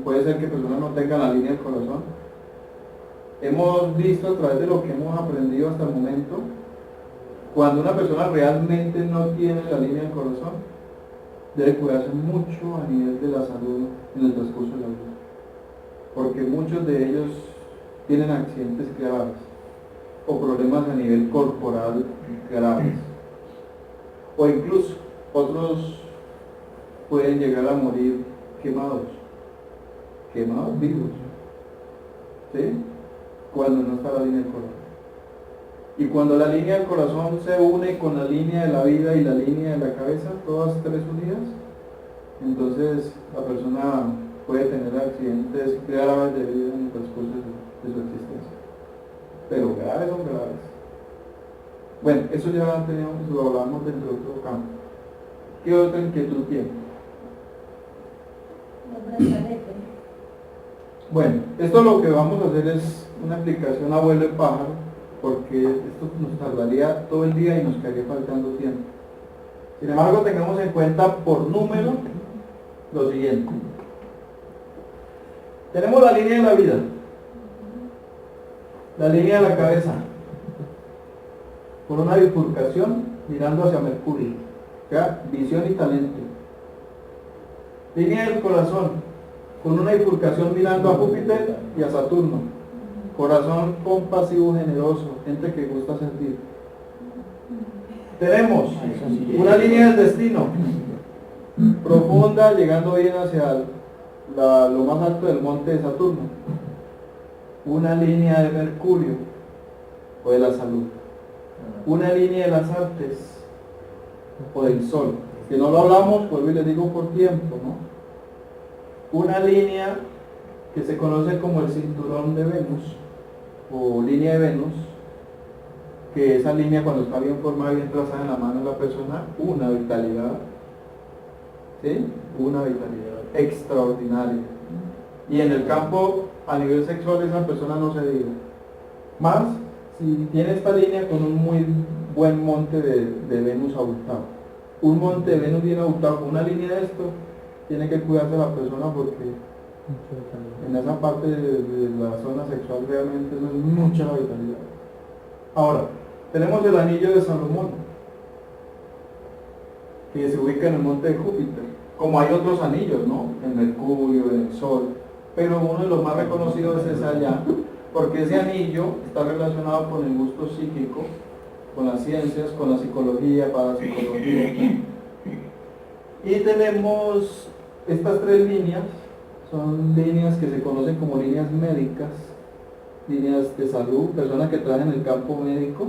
puede ser que personas no tengan la línea del corazón, hemos visto a través de lo que hemos aprendido hasta el momento, cuando una persona realmente no tiene la línea del corazón, debe cuidarse mucho a nivel de la salud en el transcurso de la vida, porque muchos de ellos tienen accidentes graves o problemas a nivel corporal graves, o incluso otros pueden llegar a morir quemados quemados vivos, ¿sí? Cuando no está la línea del corazón. Y cuando la línea del corazón se une con la línea de la vida y la línea de la cabeza, todas tres unidas, entonces la persona puede tener accidentes graves de vida en el transcurso de su existencia. Pero graves son graves. Bueno, eso ya teníamos, lo hablamos dentro de otro campo. ¿Qué otra inquietud tiene? Los brazaletes. Bueno, esto lo que vamos a hacer es una aplicación a vuelo de pájaro, porque esto nos tardaría todo el día y nos quedaría faltando tiempo. Sin embargo, tengamos en cuenta por número lo siguiente. Tenemos la línea de la vida, la línea de la cabeza, por una bifurcación mirando hacia Mercurio, ¿ya? Visión y talento. Línea del corazón, con una bifurcación mirando a Júpiter y a Saturno. Corazón compasivo, generoso, gente que gusta sentir. Tenemos una línea del destino, profunda, llegando bien hacia lo más alto del monte de Saturno. Una línea de Mercurio, o de la salud. Una línea de las artes, o del sol. Que no lo hablamos, vuelvo y les digo por tiempo, ¿no? Una línea que se conoce como el cinturón de Venus, o línea de Venus, que esa línea cuando está bien formada, bien trazada en la mano de la persona, una vitalidad, ¿sí? Una vitalidad extraordinaria. Y en el campo, a nivel sexual, esa persona no se diga. Más, si tiene esta línea con un muy buen monte de Venus abultado. Un monte de Venus bien abultado con una línea de esto, tiene que cuidarse la persona porque en esa parte de la zona sexual realmente eso es mucha vitalidad. Ahora, tenemos el anillo de Salomón, que se ubica en el monte de Júpiter, como hay otros anillos, ¿no? En Mercurio, en el Sol, pero uno de los más reconocidos es ese allá, porque ese anillo está relacionado con el gusto psíquico, con las ciencias, con la psicología, parapsicología. Y tenemos estas tres líneas, son líneas que se conocen como líneas médicas, líneas de salud, personas que trabajan en el campo médico,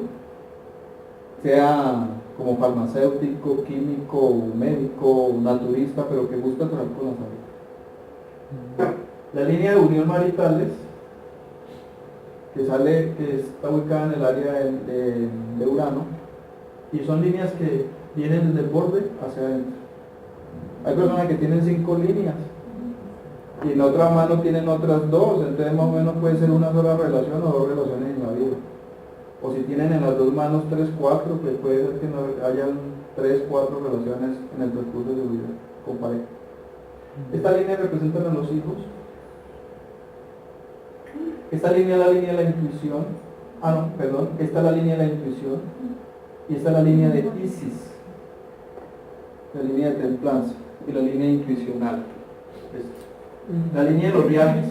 sea como farmacéutico, químico, médico, naturista, pero que gusta trabajar con la salud. La línea de unión maritales, que está ubicada en el área de Urano, y son líneas que vienen desde el borde hacia adentro. Hay personas que tienen 5 líneas, y en otra mano tienen otras 2, entonces más o menos puede ser una sola relación o 2 relaciones en la vida. O si tienen en las 2 manos 3, 4, pues puede ser que no hayan 3, 4 relaciones en el transcurso de su vida con pareja. Esta línea representa a los hijos. Esta línea es la línea de la intuición. Esta es la línea de la intuición. Y esta es la línea de Isis, la línea de templanza y la línea intuicional. La línea de los viajes.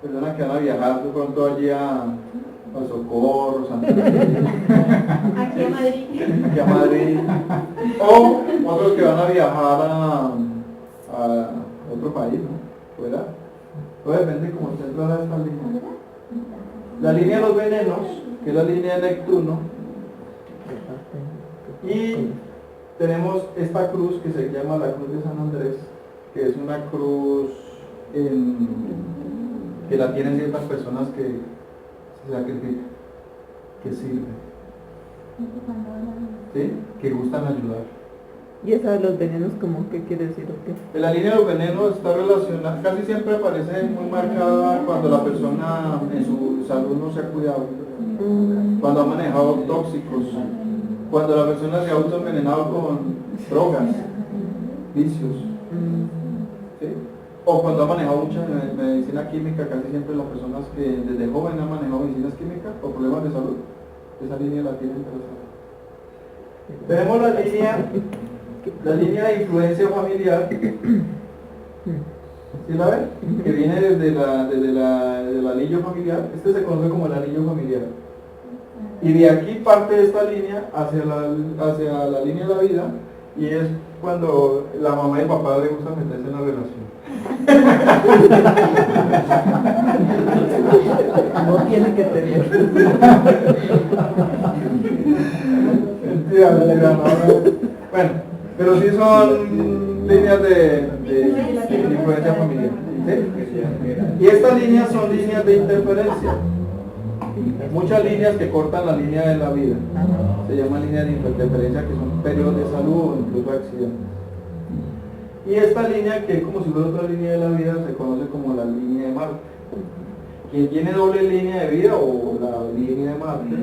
Personas que van a viajar de pronto allí a Socorro, Santa María, Aquí a Madrid. aquí a Madrid, o otros que van a viajar a otro país, ¿no? Fuera. Todo depende cómo se entra esta línea. La línea de los venenos, que es la línea de Neptuno, y tenemos esta cruz que se llama la cruz de San Andrés, que es una cruz que la tienen ciertas personas que se sacrifican, que sirven, ¿sí? Que gustan ayudar. ¿Y esa de los venenos como qué quiere decir o qué? La línea de los venenos está relacionada, casi siempre aparece muy marcada cuando la persona en su salud no se ha cuidado, cuando ha manejado tóxicos, cuando la persona se ha autoenvenenado con drogas, vicios, ¿sí? O cuando ha manejado mucha medicina química, casi siempre las personas que desde joven han manejado medicinas químicas o problemas de salud, esa línea la tienen interesada. Tenemos la línea de influencia familiar, ¿sí la ven? Que viene desde el anillo familiar. Este se conoce como el anillo familiar. Y de aquí parte esta línea hacia la línea de la vida, y es cuando la mamá y el papá le gusta meterse en la relación. No tiene que tener. Mentira, mentira, no. Bueno, pero sí son líneas de influencia familiar. ¿Sí? Y estas líneas son líneas de interferencia. Muchas líneas que cortan la línea de la vida. Se llaman líneas de interferencia, que son periodos de salud o incluso accidentes. Y esta línea, que es como si fuera otra línea de la vida, se conoce como la línea de Marte. Quien tiene doble línea de vida o la línea de Marte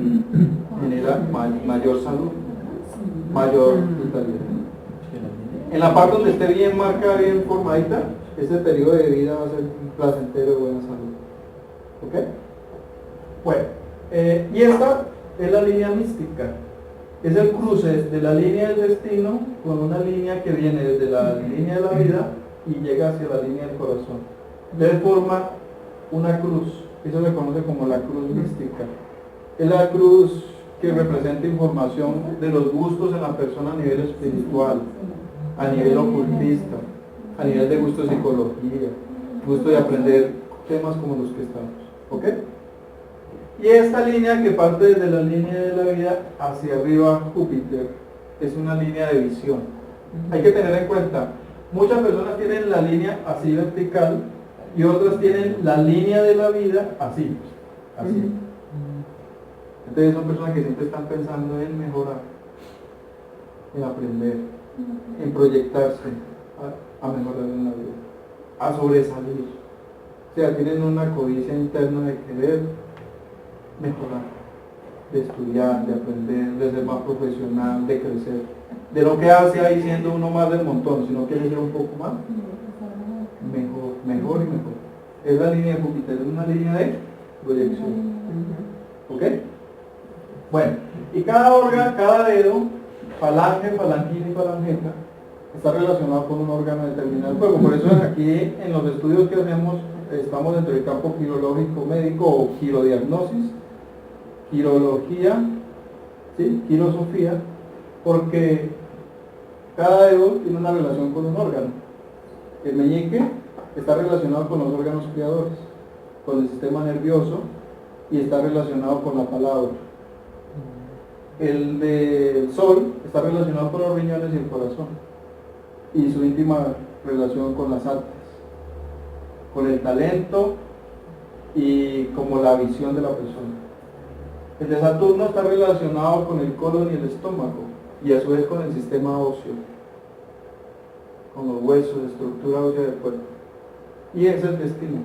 genera mayor salud, mayor vitalidad. En la parte donde esté bien marcada, bien formadita, ese periodo de vida va a ser placentero de buena salud. ¿Ok? Bueno, y esta es la línea mística. Es el cruce de la línea del destino con una línea que viene desde la línea de la vida y llega hacia la línea del corazón. Entonces forma una cruz. Eso se conoce como la cruz mística. Es la cruz que representa información de los gustos en la persona a nivel espiritual, a nivel ocultista, a nivel de gusto de psicología, gusto de aprender temas como los que estamos. ¿Ok? Y esta línea que parte desde la línea de la vida hacia arriba, Júpiter, es una línea de visión. Hay que tener en cuenta, muchas personas tienen la línea así vertical y otras tienen la línea de la vida así, así. Entonces son personas que siempre están pensando en mejorar, en aprender, en proyectarse a mejorar en la vida, a sobresalir. O sea, tienen una codicia interna de querer mejorar, de estudiar, de aprender, de ser más profesional, de crecer. De lo que hace ahí siendo uno más del montón, si no quiere ser un poco más, mejor y mejor. Es la línea de Júpiter, es una línea de proyección. ¿Ok? Bueno, y cada órgano, cada dedo, falange, falangina y falangeta, está relacionado con un órgano determinado del cuerpo. Por eso aquí en los estudios que hacemos, estamos dentro del campo quirológico médico o quirodiagnosis, quirología, ¿sí? Quirosofía, porque cada dedo tiene una relación con un órgano. El meñique está relacionado con los órganos creadores, con el sistema nervioso y está relacionado con la palabra. El del sol está relacionado con los riñones y el corazón y su íntima relación con las artes, con el talento y como la visión de la persona. El de Saturno está relacionado con el colon y el estómago y a su vez con el sistema óseo, con los huesos, estructura ósea del cuerpo. Y ese es el destino.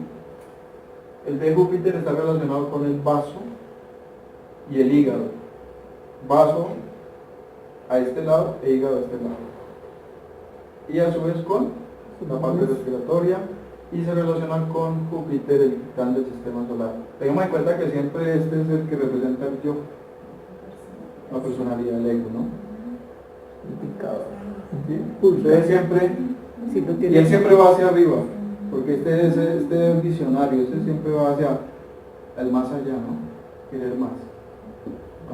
El de Júpiter está relacionado con el vaso y el hígado. Vaso a este lado e hígado a este lado. Y a su vez con la parte respiratoria y se relaciona con Júpiter, el titán del sistema solar. Tengamos en cuenta que siempre este es el que representa el yo, la personalidad del ego, ¿no? ¿Sí? Ustedes siempre, y él siempre va hacia arriba, porque este es visionario, este siempre va hacia el más allá, ¿no? Querer más,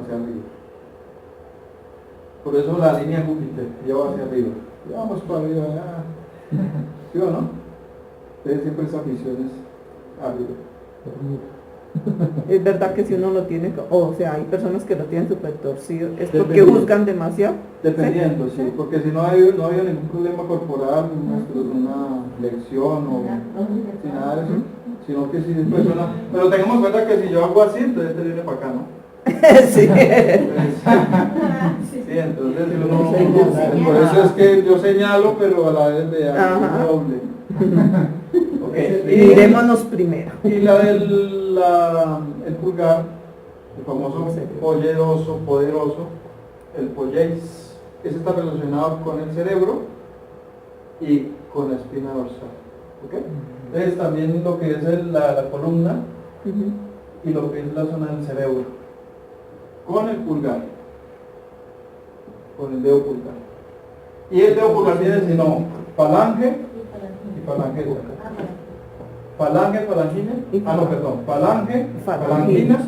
hacia arriba. Por eso la línea Júpiter, ya va hacia arriba. Ya vamos para arriba, ya. ¿Sí o no? Ustedes siempre esas visiones arriba. Es verdad que si uno lo tiene, o sea, hay personas que lo tienen súper torcido, es porque Dependiendo. juzgan demasiado. Dependiendo, sí, porque si no ha habido ningún problema corporal, una lección o sin nada de eso, sino que si es persona, pero tengamos en cuenta que si yo hago así, entonces este viene para acá, ¿no? Sí. Sí, entonces si uno, por eso es que yo señalo, pero a la vez de algo doble. Okay. Mirémonos primero. Y la del el pulgar, el famoso polleroso, poderoso, el polleis, ese está relacionado con el cerebro y con la espina dorsal. ¿Okay? Entonces también lo que es la columna y lo que es la zona del cerebro, con el pulgar, con el dedo pulgar. Y el dedo pulgar tiene sino falange y falangeta. Falange, falangina, falange, falangina,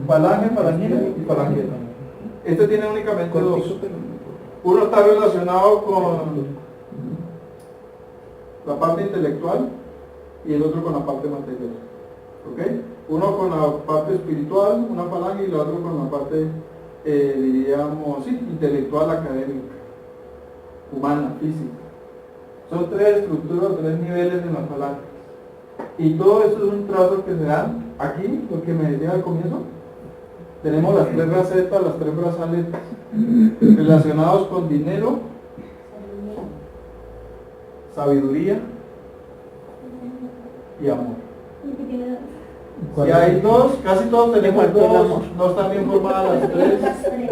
falange, falangina y falangeta. Este tiene únicamente dos. Uno está relacionado con la parte intelectual y el otro con la parte material. ¿Ok? Uno con la parte espiritual, una falange, y el otro con la parte, diríamos, sí, intelectual, académica, humana, física. Son tres estructuras, tres niveles en la falange. Y todo esto es un trazo que se da aquí, lo que me decía al comienzo. Tenemos las tres racetas, las tres brazaletes, relacionados con dinero, sabiduría y amor. Si hay dos, casi todos tenemos faltó el dos, amor. no están bien formadas las tres. Las tres.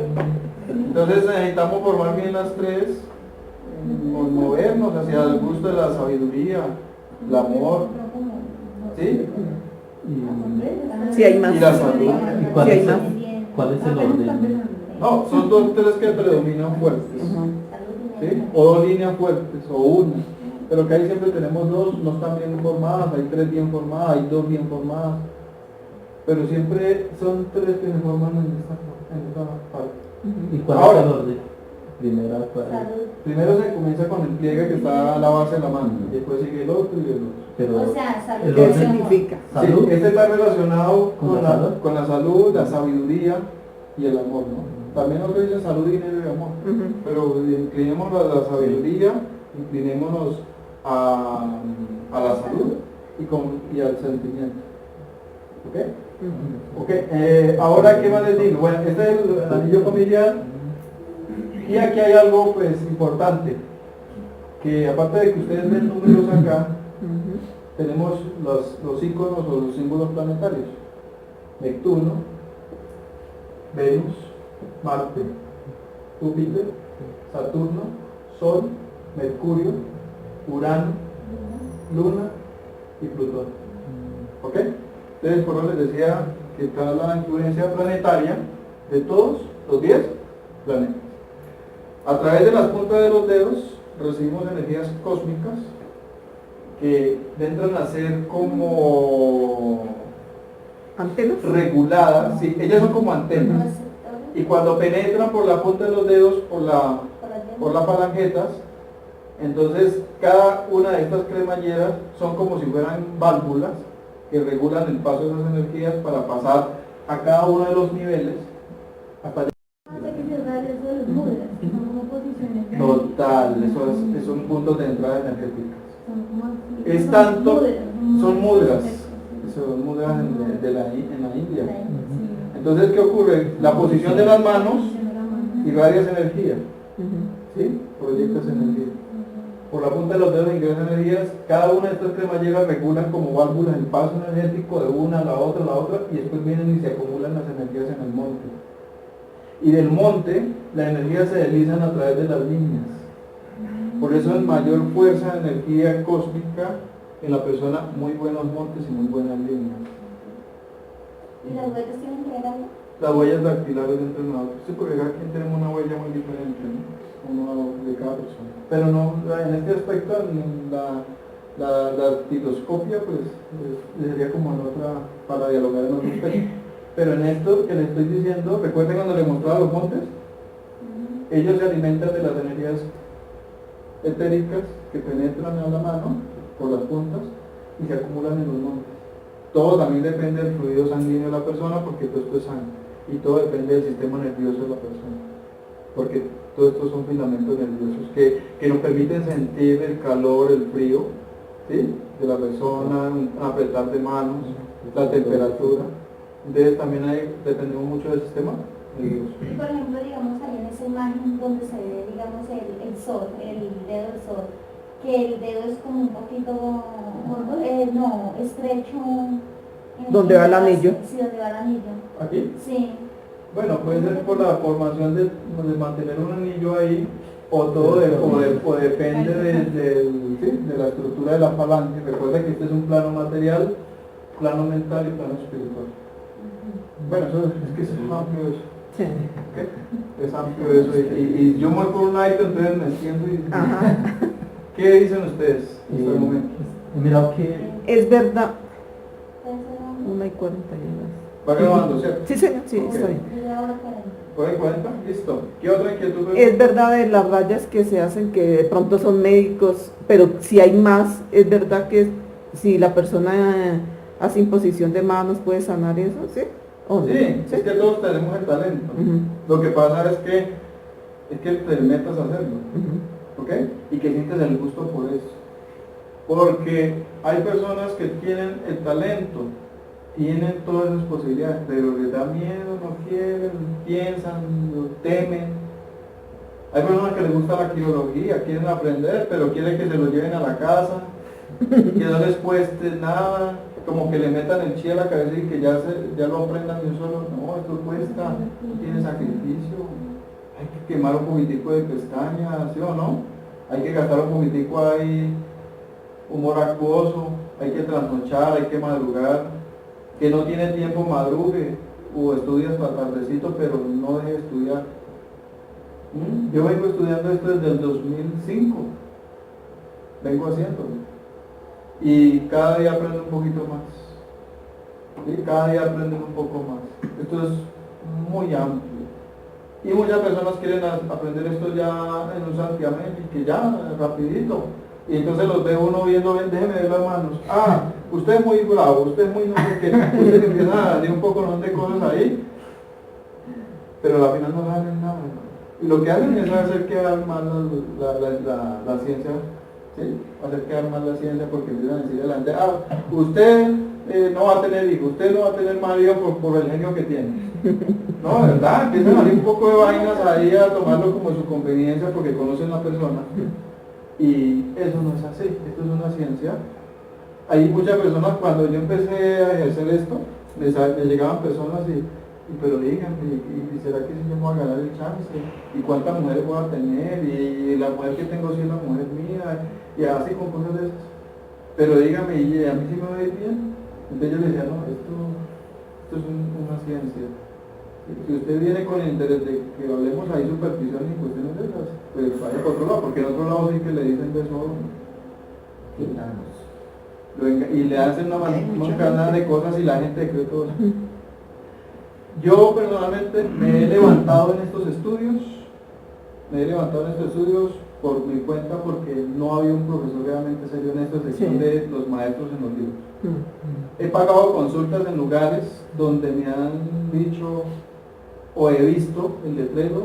Entonces necesitamos formar bien las tres, movernos hacia el gusto de la sabiduría, el amor, ¿sí? Si hay más. Y la salud. ¿Y cuál, Sí, hay es más. el, cuál es el orden? No, son dos, tres que predominan fuertes, Ajá. ¿sí? O dos líneas fuertes, o una. Pero que ahí siempre tenemos dos, no están bien formadas, hay tres bien formadas, hay dos bien formadas. Pero siempre son tres que se forman en esta parte. ¿Y cuál Ahora. es el orden? Primera, cuál es? Salud. Primero se comienza con el pliegue que está a la base de la mano, y después sigue el otro y el otro. Pero O sea, salud. el ¿Qué orden- significa? salud. Sí, este está relacionado ¿Con con la salud? con la salud, la sabiduría y el amor, ¿no? También otros dicen salud, dinero y amor. Ujú. Pero inclinémonos a la sabiduría, inclinémonos a la salud y al sentimiento. ¿Ok? Ok, ahora, ¿qué más les digo? Bueno, este es el anillo familiar, y aquí hay algo pues importante, que aparte de que ustedes ven números acá, Ujú. tenemos los íconos o los símbolos planetarios: Neptuno, Venus, Marte, Júpiter, Saturno, Sol, Mercurio, Urano, Luna y Plutón. ¿Ok? Entonces, por eso les decía que está la influencia planetaria de todos los 10 planetas. A través de las puntas de los dedos recibimos energías cósmicas que entran a ser como ¿Antenas? reguladas, sí, ellas son como antenas, y cuando penetran por la punta de los dedos, por las falangetas, entonces cada una de estas cremalleras son como si fueran válvulas que regulan el paso de esas energías para pasar a cada uno de los niveles hasta llegar. Total, eso es un punto de entrada energética. Es tanto, son mudras, son mudras en la India. Entonces, ¿qué ocurre? La posición de las manos irradias energía, Ujú. ¿sí? Proyectas energía. Por la punta de los dedos ingresan energías. Cada una de estas cremalleras regulan como válvulas el paso energético de una a la otra, y después vienen y se acumulan las energías en el monte. Y del monte, la energía se deslizan a través de las líneas. Por eso es mayor fuerza de energía cósmica en la persona, muy buenos montes y muy buenas líneas. ¿Y las huellas tienen que ver algo? Las huellas dactilares entre nosotros. Sí, porque aquí tenemos una huella muy diferente, ¿no? Uno de cada persona. Pero no, en este aspecto, la dactiloscopia, pues, sería como en otra, para dialogar en otro aspecto. Pero en esto que les estoy diciendo, recuerden cuando les mostraba los montes, ellos se alimentan de las energías etéricas que penetran a la mano por las puntas y se acumulan en los montes. Todo también depende del fluido sanguíneo de la persona, porque todo esto es sangre, y todo depende del sistema nervioso de la persona, porque todos estos son filamentos nerviosos que nos permiten sentir el calor, el frío, ¿sí? De la persona, un apretar de manos, la temperatura. Entonces también dependemos mucho del sistema nervioso. Y por ejemplo, digamos ahí en esa imagen donde se ve, digamos, el sol, el dedo del sol, que el dedo es como un poquito, no, estrecho. ¿Dónde va el anillo? Sí, donde va el anillo. ¿Aquí? Sí. Bueno, puede ser por la formación de mantener un anillo ahí, o todo o depende de la estructura de la falange. Recuerda que este es un plano material, plano mental y plano espiritual. Bueno, eso es que es amplio eso. Sí. ¿Ok? Es amplio eso. Y yo me voy por un lado, entonces me extiendo y... Ajá. ¿Qué dicen ustedes hasta el momento? He mirado que Es verdad. Entonces, 1:40. Va grabando, ¿cierto? Sí, señor, sí, Ok. está bien. yo ahora 40. ¿Por ahí cuenta? Listo. ¿Qué otra inquietud? Es verdad de las rayas que se hacen, que de pronto son médicos, pero si hay más, es verdad que si la persona hace imposición de manos puede sanar eso, ¿sí? ¿O no? Sí, es que todos tenemos el talento. Ujú, Lo que pasa es que te metas a hacerlo, ujú. ¿ok? Y que sientes el gusto por eso. Porque hay personas que tienen el talento, tienen todas esas posibilidades, pero les da miedo, no quieren, piensan, temen. Hay personas que les gusta la quirología, quieren aprender, pero quieren que se lo lleven a la casa, que no les cueste nada, como que le metan el chi a la cabeza y que ya lo aprendan de un solo. No, esto cuesta, tiene sacrificio, hay que quemar un poquitico de pestañas, ¿sí o no? Hay que gastar un poquitico ahí, humor acuoso, hay que trasnochar, hay que madrugar. Que no tiene tiempo madrugue, o estudia hasta tardecito, pero no deje de estudiar. Yo vengo estudiando esto desde el 2005, vengo haciéndolo. Y cada día aprendo un poquito más. ¿Sí? Cada día aprendo un poco más. Esto es muy amplio. Y muchas personas quieren aprender esto ya en un santiamén y que ya, rapidito. Y entonces los ve uno viendo, déjeme ver las manos. Ah, usted es muy bravo, usted es muy no sé qué. Usted empieza a decir un poco de cosas ahí. Pero al final no ganan nada. Y lo que hacen es hacer quedar mal la ciencia. ¿Sí? Hacer quedar mal la ciencia porque empiezan a decir adelante, usted no va a tener hijos, usted no va a tener marido por el genio que tiene. No, ¿verdad? Empiezan a hacer un poco de vainas ahí a tomarlo como su conveniencia porque conocen a la persona. Y eso no es así, esto es una ciencia. Hay muchas personas, cuando yo empecé a ejercer esto, me llegaban personas pero díganme, ¿y será que si yo me voy a ganar el chance? ¿Y cuántas mujeres voy a tener? ¿Y la mujer que tengo si es la mujer mía? Y así con cosas de esas. Pero dígame, ¿y a mí sí me va a ir bien? Entonces yo le decía, no, esto es una ciencia. Si usted viene con el interés de que hablemos ahí superstición y cuestiones de esas, pues vaya por otro lado, porque en otro lado sí que le dicen beso a uno. Y le hacen una mancanada de cosas y la gente cree todo. Yo personalmente me he levantado en estos estudios, por mi cuenta porque no había un profesor realmente serio en esta sección de los maestros en los libros. He pagado consultas en lugares donde me han dicho o he visto el letrero,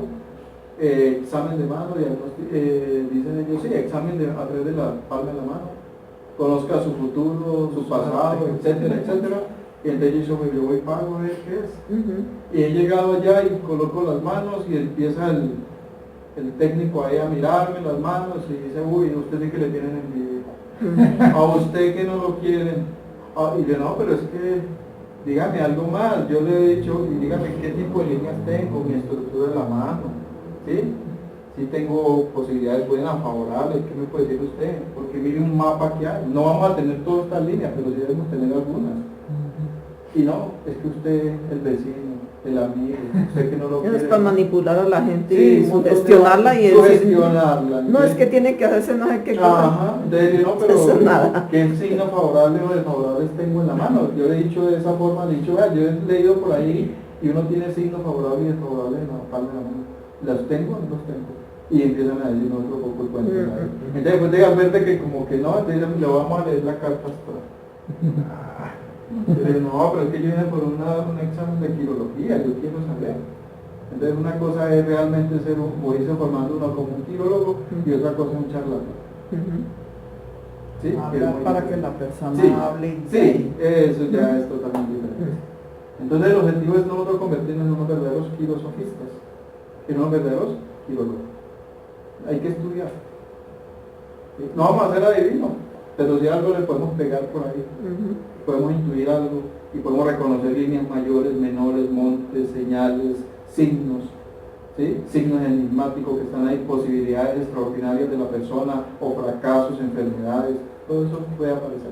examen de mano, dicen ellos, sí, examen a través de la palma de la mano, conozca su futuro, su pasado, etcétera, etcétera. Y entonces yo voy y pago a ver qué es. Y he llegado allá y coloco las manos y empieza el técnico ahí a mirarme las manos y dice, uy, usted sí que le tienen envidia. A usted que no lo quieren. Y yo, no, pero es que dígame algo más. Yo le he dicho, y dígame qué tipo de líneas tengo, mi estructura de la mano. ¿Sí? Si tengo posibilidades buenas, favorables, ¿qué me puede decir usted? Porque mire un mapa que hay. No vamos a tener todas estas líneas, pero sí debemos tener algunas. Y no, es que usted, el vecino, el amigo, usted que no lo quiere. Es para manipular a la gente Sí, y sugestionarla y decir, sugestionarla. no, es que tiene que hacerse no sé qué cosa. Ajá, entonces no, Eso nada. pero ¿qué signo favorable o desfavorable tengo en la mano? Yo le he dicho de esa forma, yo he leído por ahí y uno tiene signo favorable y desfavorable en la palma de la mano. ¿Las tengo o no las tengo? Y empiezan a decir otro poco el cuento. Entonces después de ver que como que no, entonces le vamos a leer la carta astral. No, pero es que yo vine por un examen de quirología, yo quiero saber. Entonces una cosa es realmente o irse formando uno como un quirólogo y otra cosa es un charlatán. ¿Sí? Hablar para que la persona Sí, hable. sí, eso ya es totalmente diferente. Entonces el objetivo es nosotros convertirnos en unos verdaderos quirosofistas, en unos verdaderos quirólogos. Hay que estudiar. No vamos a ser adivinos, pero si algo le podemos pegar por ahí. Podemos intuir algo y podemos reconocer líneas mayores, menores, montes, señales, signos, ¿sí? Signos enigmáticos que están ahí, posibilidades extraordinarias de la persona o fracasos, enfermedades, todo eso puede aparecer.